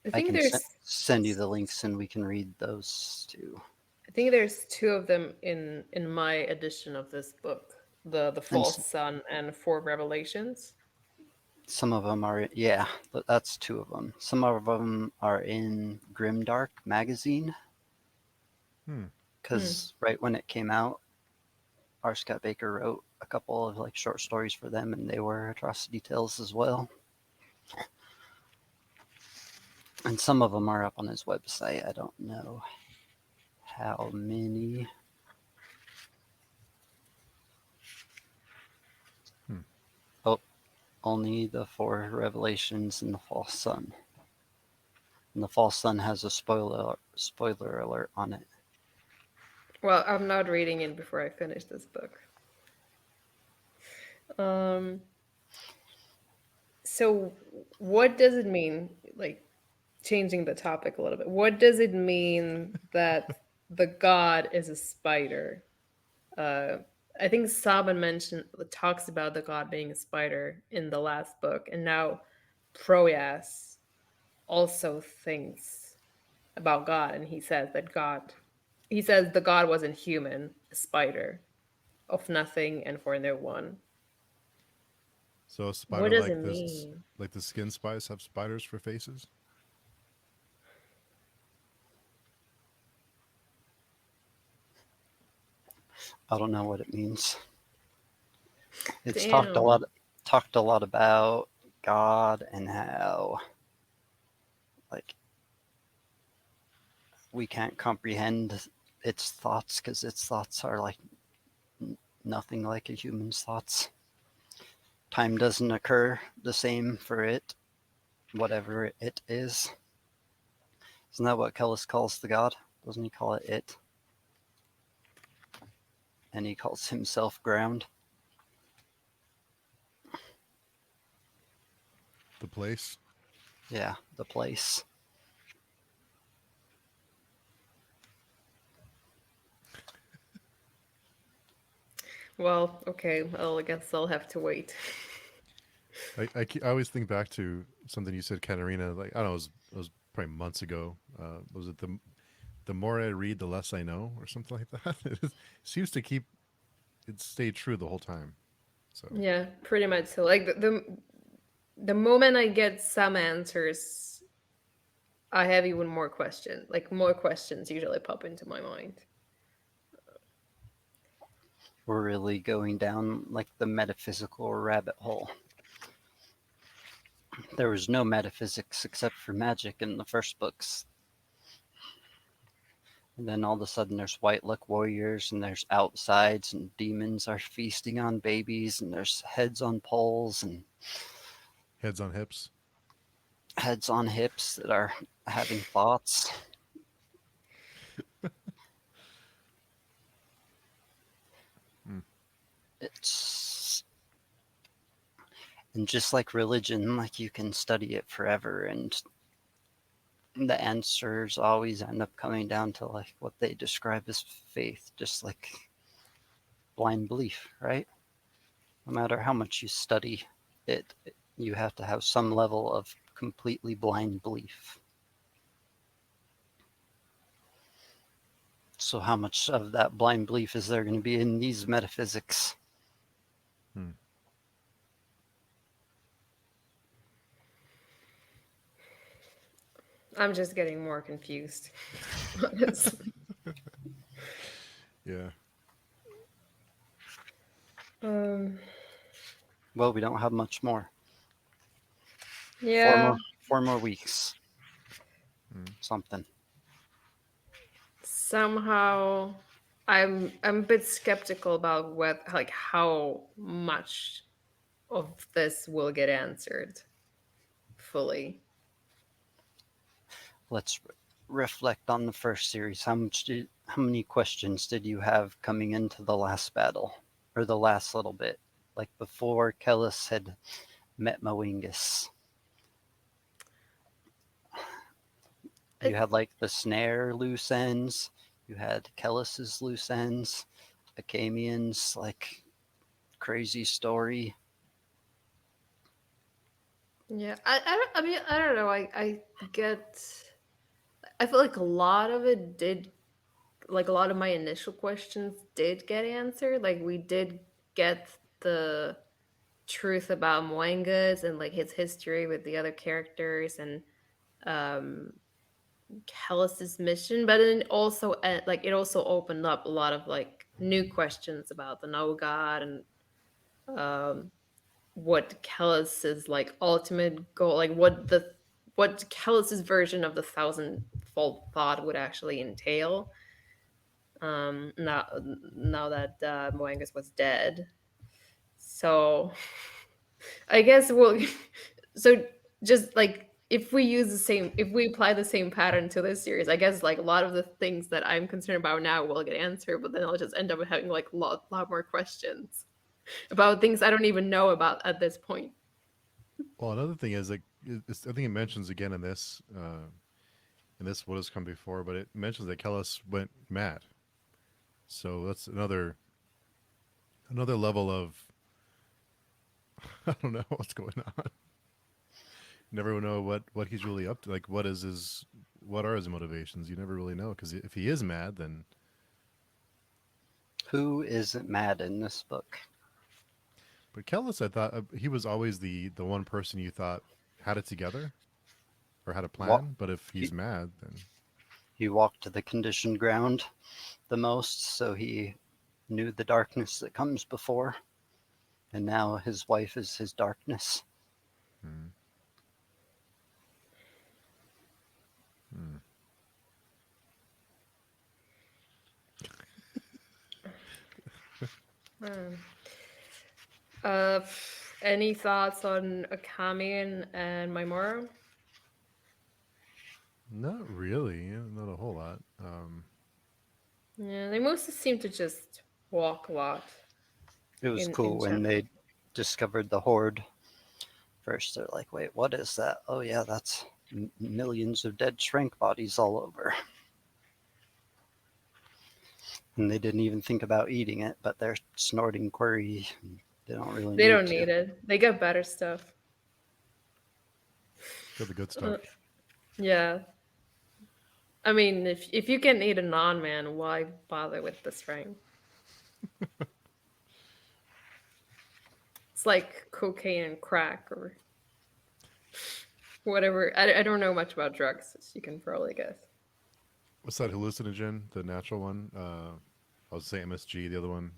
I
I
think
can
there's
send you the links and we can read those too.
I think there's two of them in my edition of this book. The
And
False Sun and Four Revelations.
some of them are, yeah, that's two of them. Some of them are in Grimdark magazine
Hmm.
Hmm.
because right when it came out, R. Scott Baker wrote a couple of like short stories for them, and they were atrocity tales as well. And some of them are up on his website. I don't know how many.
Hmm.
Oh, only the four revelations and the false sun. And the false sun has a spoiler alert on it.
Well, I'm not reading it before I finish this book. Um, so what does it mean, like changing the topic a little bit? What does it mean that the god is a spider? Uh, I think Saban mentioned talks about the god being a spider in the last book, and now Proyas also thinks about God, and he says the God wasn't human, a spider of nothing and for no one.
So a
What
spider
does it
like this,
mean?
like the skin spice, have spiders for faces.
I don't know what it means. It's
Damn.
talked a lot about God and how like we can't comprehend its thoughts because its thoughts are like nothing like a human's thoughts. Time doesn't occur the same for it, whatever it is. Isn't that what Kellis calls the god? Doesn't he call it it? And he calls himself ground.
The place.
Yeah, the place.
Well, okay. Well, I guess I'll have to wait.
I always think back to something you said, Katarina. Like I don't know, it was probably months ago. Was it the more I read, the less I know, or something like that? It seems to keep it stay true the whole time. So
Yeah, pretty much. So, like the moment I get some answers, I have even more questions. Like more questions usually pop into my mind.
We're really going down like the metaphysical rabbit hole. There was no metaphysics except for magic in the first books. And then all of a sudden there's white luck warriors and there's outsides and demons are feasting on babies and there's heads on poles and
heads on hips.
heads on hips that are having thoughts.
Hmm.
It's and just like religion, like you can study it forever and the answers always end up coming down to like what they describe as faith, just like blind belief, right? No matter how much you study it, you have to have some level of completely blind belief. So, how much of that blind belief is there going to be in these metaphysics?
Hmm.
I'm just getting more confused. Honestly.
Yeah.
Um,
Well, we don't have much more. Four
yeah,
more, 4 more weeks.
Mm.
Something.
somehow I'm a bit skeptical about what like how much of this will get answered fully.
Let's reflect on the first series. How many questions did you have coming into the last battle, or the last little bit, like before Kellis had met Moingus? You
I,
had like the snare loose ends. You had Kellis's loose ends. Acamian's like crazy story.
yeah, I mean I don't know. I get. I feel like a lot of it did like a lot of my initial questions did get answered. Like we did get the truth about Moengas and like his history with the other characters and um Kellis's mission, but then also like it also opened up a lot of like new questions about the No God and um what Kellis's like ultimate goal, like what Kellis's version of the thousandfold thought would actually entail. Now that Moangus was dead, so I guess we'll. So just like if we use the same, if we apply the same pattern to this series, I guess like a lot of the things that I'm concerned about now will get answered, but then I'll just end up having like lot more questions about things I don't even know about at this point.
Well, another thing is like I think it mentions again in this what has come before, but it mentions that Kellis went mad. So that's another level of I don't know what's going on. Never know what he's really up to. Like what are his motivations? You never really know because if he is mad, then
Who isn't mad in this book?
but Kellis, I thought he was always the one person you thought had it together or had a
What
plan. But if
he,
he's mad, then
he walked to the conditioned ground the most, so he knew the darkness that comes before, and now his wife is his darkness.
hmm, hmm.
Hmm. Uh, any thoughts on Akamian and Maimoro?
Not really, not a whole lot.
Yeah, they mostly seem to just walk a lot
It was
in
cool when
general.
they discovered the horde. First, they're like, wait, what is that? Oh, yeah, that's millions of dead shrink bodies all over. And they didn't even think about eating it, but they're snorting query. They don't really
They
need
don't
to.
need it. They get better stuff.
Got the good
Uh,
stuff.
yeah. I mean, if you can eat a non-man, why bother with the strength? It's like cocaine and crack or whatever. I don't know much about drugs, as you can probably guess.
What's that hallucinogen? The natural one. I was saying MSG. The other one,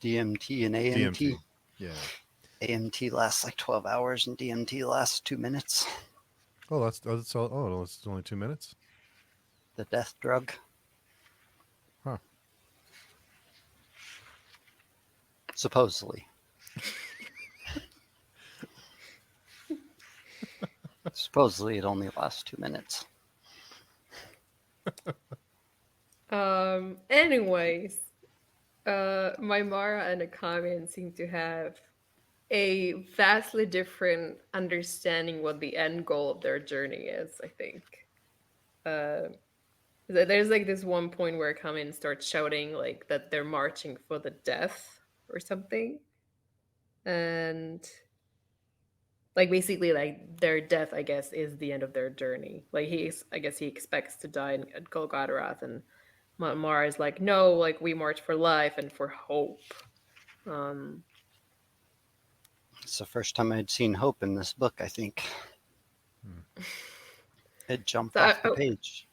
DMT and AMT.
DMT. Yeah.
AMT lasts like 12 hours and DMT lasts 2 minutes.
Oh, that's all. Oh, it's only 2 minutes.
The death drug.
Huh.
Supposedly. Supposedly it only lasts 2 minutes.
Anyways, Maimara and Akamian seem to have a vastly different understanding what the end goal of their journey is, I think. Uh, there's like this one point where Akamian starts shouting like that they're marching for the death or something. And like basically like their death, I guess, is the end of their journey. Like I guess he expects to die at Golgotharath and Mara is like, no, like we march for life and for hope. Um,
It's the first time I'd seen hope in this book, I think.
Hmm.
It jumped
so
off the page.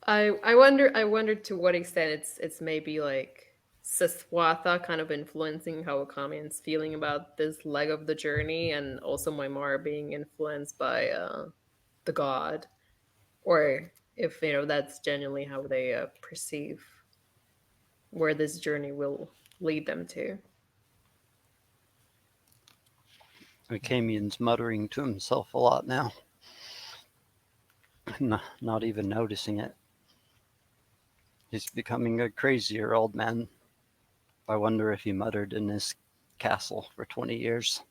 I wonder to what extent it's maybe like Seswatha kind of influencing how Akami's feeling about this leg of the journey, and also Maimara being influenced by the god, or if that's genuinely how they perceive where this journey will lead them to.
Akamian's muttering to himself a lot now, not even noticing it. He's becoming a crazier old man. I wonder if he muttered in his castle for 20 years,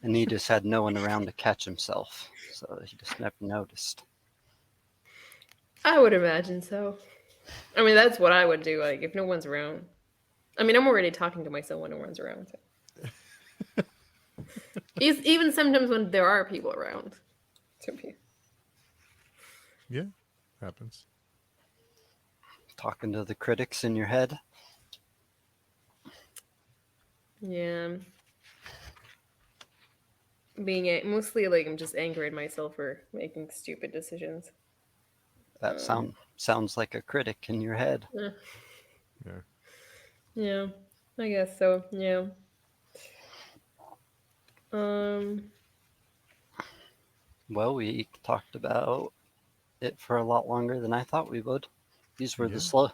and he just had no one around to catch himself, so he just never noticed.
I would imagine so. I mean, that's what I would do. Like, if no one's around. I mean, I'm already talking to myself when no one's around. So. Even sometimes when there are people around. To be.
Yeah, happens.
Talking to the critics in your head.
Yeah. Mostly like I'm just angry at myself for making stupid decisions.
That sounds like a critic in your head.
Yeah.
Yeah.
Yeah. I guess so. Yeah. Um.
Well, we talked about it for a lot longer than I thought we would. These were the
Yeah.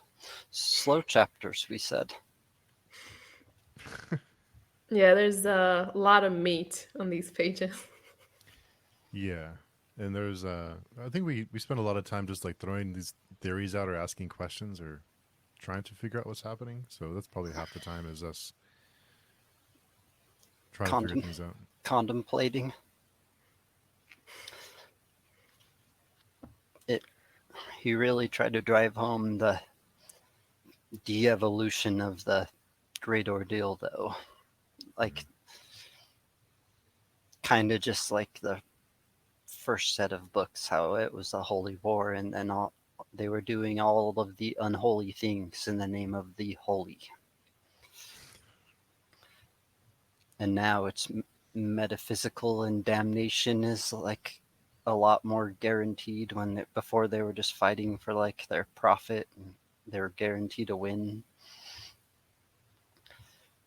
slow chapters, we said.
Yeah. There's a lot of meat on these pages.
Yeah. And there's I think we spent a lot of time just like throwing these theories out or asking questions or trying to figure out what's happening. So that's probably half the time is us trying to figure
Contem-
things out.
contemplating it. He really tried to drive home the de-evolution of the Great Ordeal, though. Like, kind of just like the first set of books, how it was a holy war, and then they were doing all of the unholy things in the name of the holy. And now it's metaphysical, and damnation is like a lot more guaranteed. Before they were just fighting for like their profit, and they were guaranteed to win.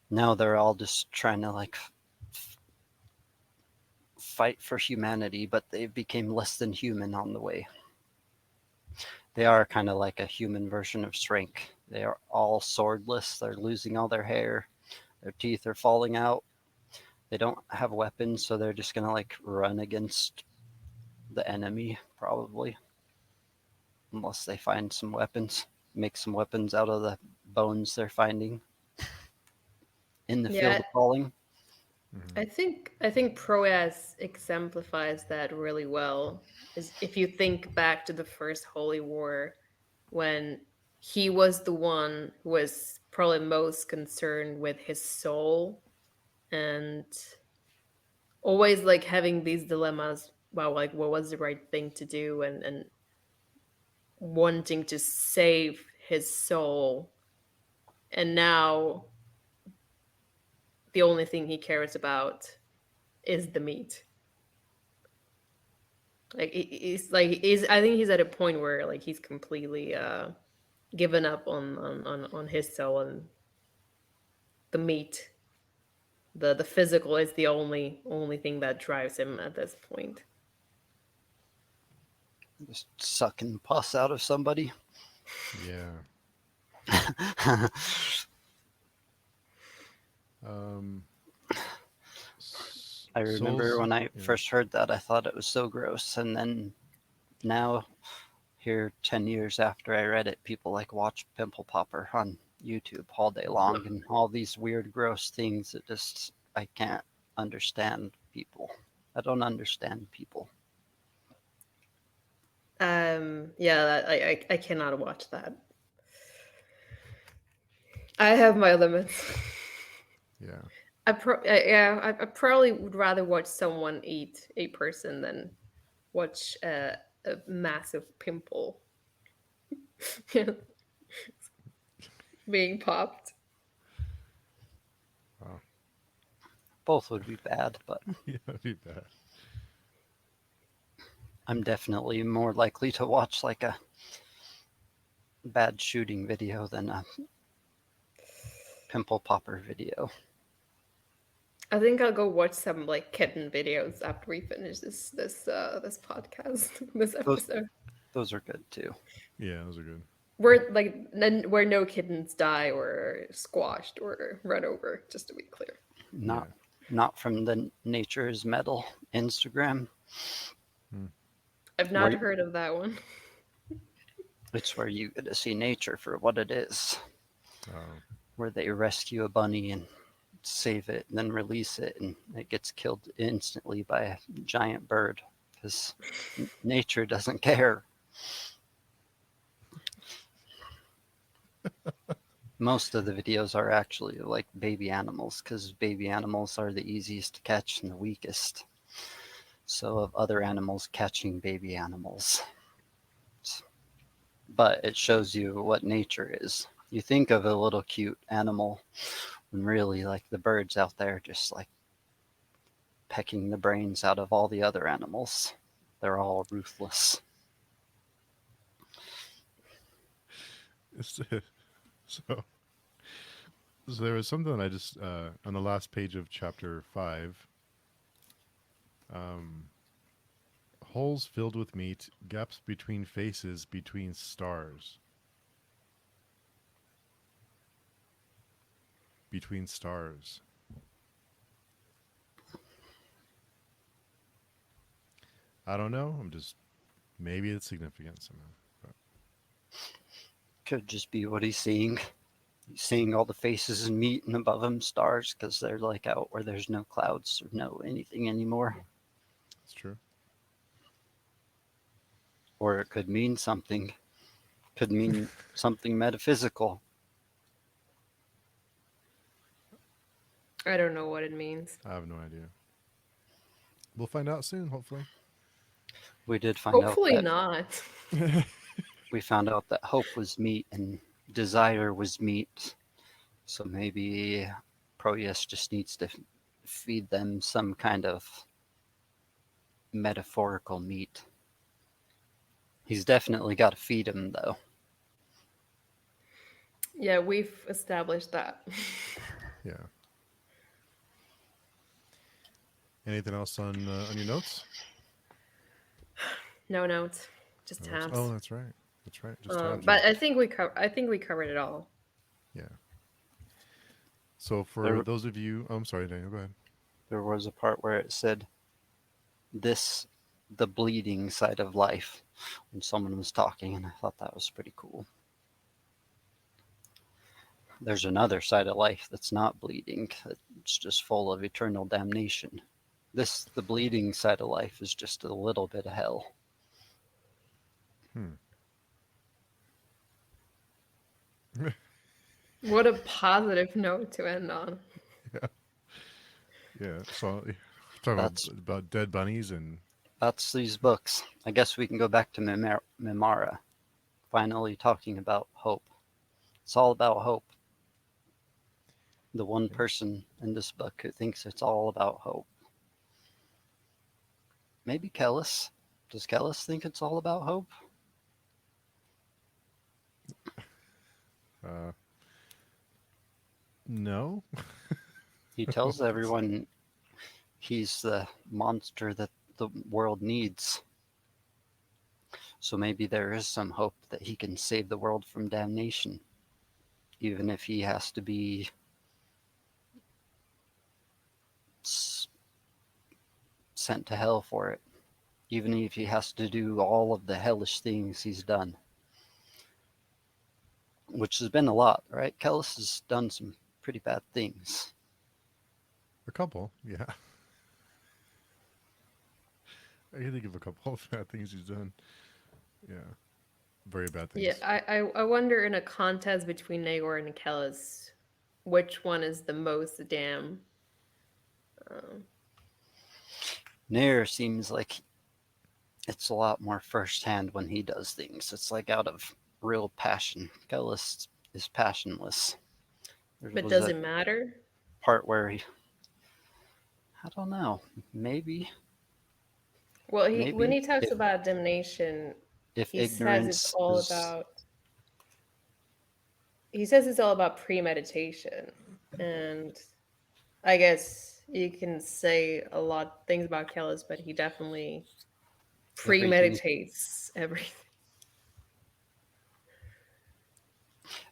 Now they're all just trying to like fight for humanity, but they became less than human on the way. They are kind of like a human version of Shrink. They are all swordless. They're losing all their hair. Their teeth are falling out. They don't have weapons, so they're just gonna like run against the enemy, probably. Unless they find some weapons. Make some weapons out of the bones they're finding in the field
Yeah.
of falling.
Mm-hmm.
I think Proas exemplifies that really well. Is if you think back to the first Holy War, when he was the one who was probably most concerned with his soul, and always like having these dilemmas about like what was the right thing to do, and wanting to save his soul, and now the only thing he cares about is the meat. Like he's I think he's at a point where like he's completely given up on his soul, and the meat, the physical is the only thing that drives him at this point.
Just sucking pus out of somebody.
Yeah. Um,
I remember
Souls.
when I
Yeah.
first heard that, I thought it was so gross. And then now, here 10 years after I read it, people like watch Pimple Popper on YouTube all day long and all these weird, gross things that just, I can't understand people. I don't understand people.
Yeah, I cannot watch that. I have my limits.
Yeah.
I probably would rather watch someone eat a person than watch a massive pimple being popped.
Wow.
Both would be bad, but
Yeah, that'd be bad.
I'm definitely more likely to watch like a bad shooting video than a pimple popper video.
I think I'll go watch some like kitten videos after we finish this podcast, this
Those
episode.
those are good too.
Yeah, those are good.
Where no kittens die or squashed or run over, just to be clear.
Not
Yeah.
not from the Nature is Metal Instagram,
Hmm.
I've not
where
heard of that one.
it's where you get to see nature for what it is,
Oh,
where they rescue a bunny and save it and then release it, and it gets killed instantly by a giant bird because nature doesn't care. Most of the videos are actually like baby animals because baby animals are the easiest to catch and the weakest. So, of other animals catching baby animals. But it shows you what nature is. You think of a little cute animal when really, like, the birds out there just like pecking the brains out of all the other animals. They're all ruthless.
so so there was something I just on the last page of chapter 5. Um, holes filled with meat, gaps between faces, between stars. Between stars. I don't know. I'm just maybe it's significant somehow. But
Could just be what he's seeing. He's seeing all the faces and meat, and above him stars because they're like out where there's no clouds or no anything anymore.
it's true.
Or it could mean something. Could mean something metaphysical.
I don't know what it means.
I have no idea. We'll find out soon, hopefully.
We did find out
Hopefully
that
not.
hope was meat and desire was meat. So maybe Proteus just needs to feed them some kind of metaphorical meat. He's definitely got to feed him, though.
Yeah, we've established that.
Yeah. Anything else on your notes?
No notes, just
No notes?
tabs.
Oh, that's right. That's right. Just tabs.
But I think we covered it all.
Yeah. So for
There,
those of you, oh, I'm sorry, Daniel. Go ahead.
there was a part where it said, "This, the bleeding side of life," when someone was talking, and I thought that was pretty cool. There's another side of life that's not bleeding, it's just full of eternal damnation. This, the bleeding side of life, is just a little bit of hell.
Hmm.
What a positive note to end on.
Yeah. Yeah. So talking
That's
about dead bunnies and
that's these books. I guess we can go back to Mimara, finally talking about hope. It's all about hope. The one person in this book who thinks it's all about hope. Maybe Kellis. Does Kellis think it's all about hope?
uh, no.
He tells everyone he's the monster that the world needs. So maybe there is some hope that he can save the world from damnation, even if he has to be sent to hell for it, even if he has to do all of the hellish things he's done, which has been a lot, right? Kellis has done some pretty bad things.
A couple. Yeah. I can think of a couple of bad things he's done. Yeah. Very bad
Yeah,
things.
I wonder in a contest between Nagor and Kellis, which one is the most damn. Um,
Nair seems like it's a lot more firsthand when he does things. It's like out of real passion. Kellis is passionless. There
but
was
does
a
it matter?
part where I don't know, maybe,
Well, when
maybe
he talks about damnation,
if
he says it's
ignorance
all
is
about. He says it's all about premeditation. And I guess you can say a lot of things about Kellis, but he definitely
Everything.
premeditates everything.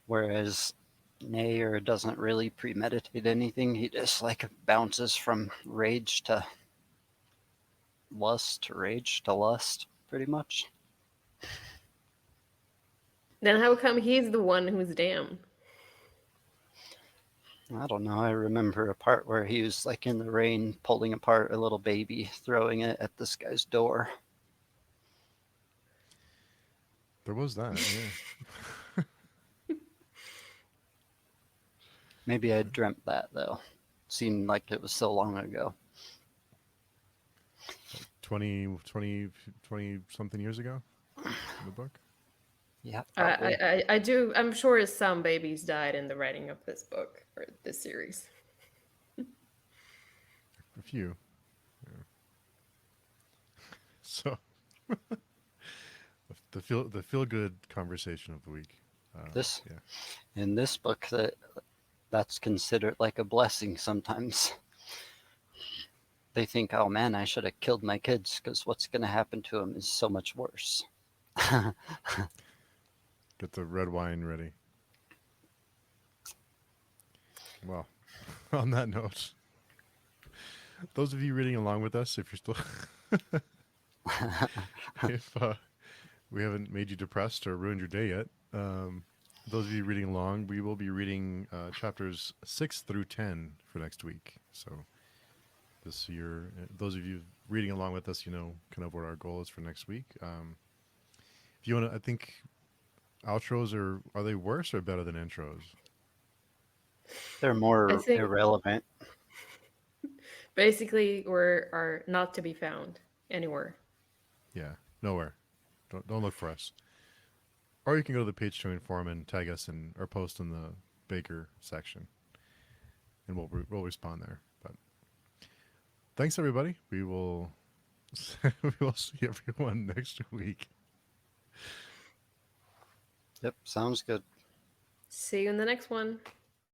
Whereas Nair doesn't really premeditate anything. He just like bounces from rage to lust to rage to lust, pretty much.
Then how come he's the one who's damned?
I don't know. I remember a part where he was like in the rain pulling apart a little baby, throwing it at this guy's door.
There was that, yeah.
Maybe I dreamt that though. Seemed like it was so long ago.
20 something years ago in the book.
Yeah,
I,
probably.
I do. I'm sure some babies died in the writing of this book or this series.
A few. Yeah. So the feel good conversation of the week.
This
Yeah.
in this book that's considered like a blessing sometimes. They think, oh man, I should have killed my kids because what's going to happen to them is so much worse.
Get the red wine ready. Well, on that note, those of you reading along with us, if you're still, if we haven't made you depressed or ruined your day yet, those of you reading along, we will be reading chapters 6 through 10 for next week. So this year, those of you reading along with us, you know kind of what our goal is for next week. If you want to, I think outros are they worse or better than intros?
They're
I
more
think
irrelevant.
basically are not to be found anywhere.
Yeah, nowhere. Don't look for us. Or you can go to the page to inform and tag us in or post in the Baker section, and we'll respond there. But thanks everybody. We will we will see everyone next week.
Yep, sounds good.
See you in the next one.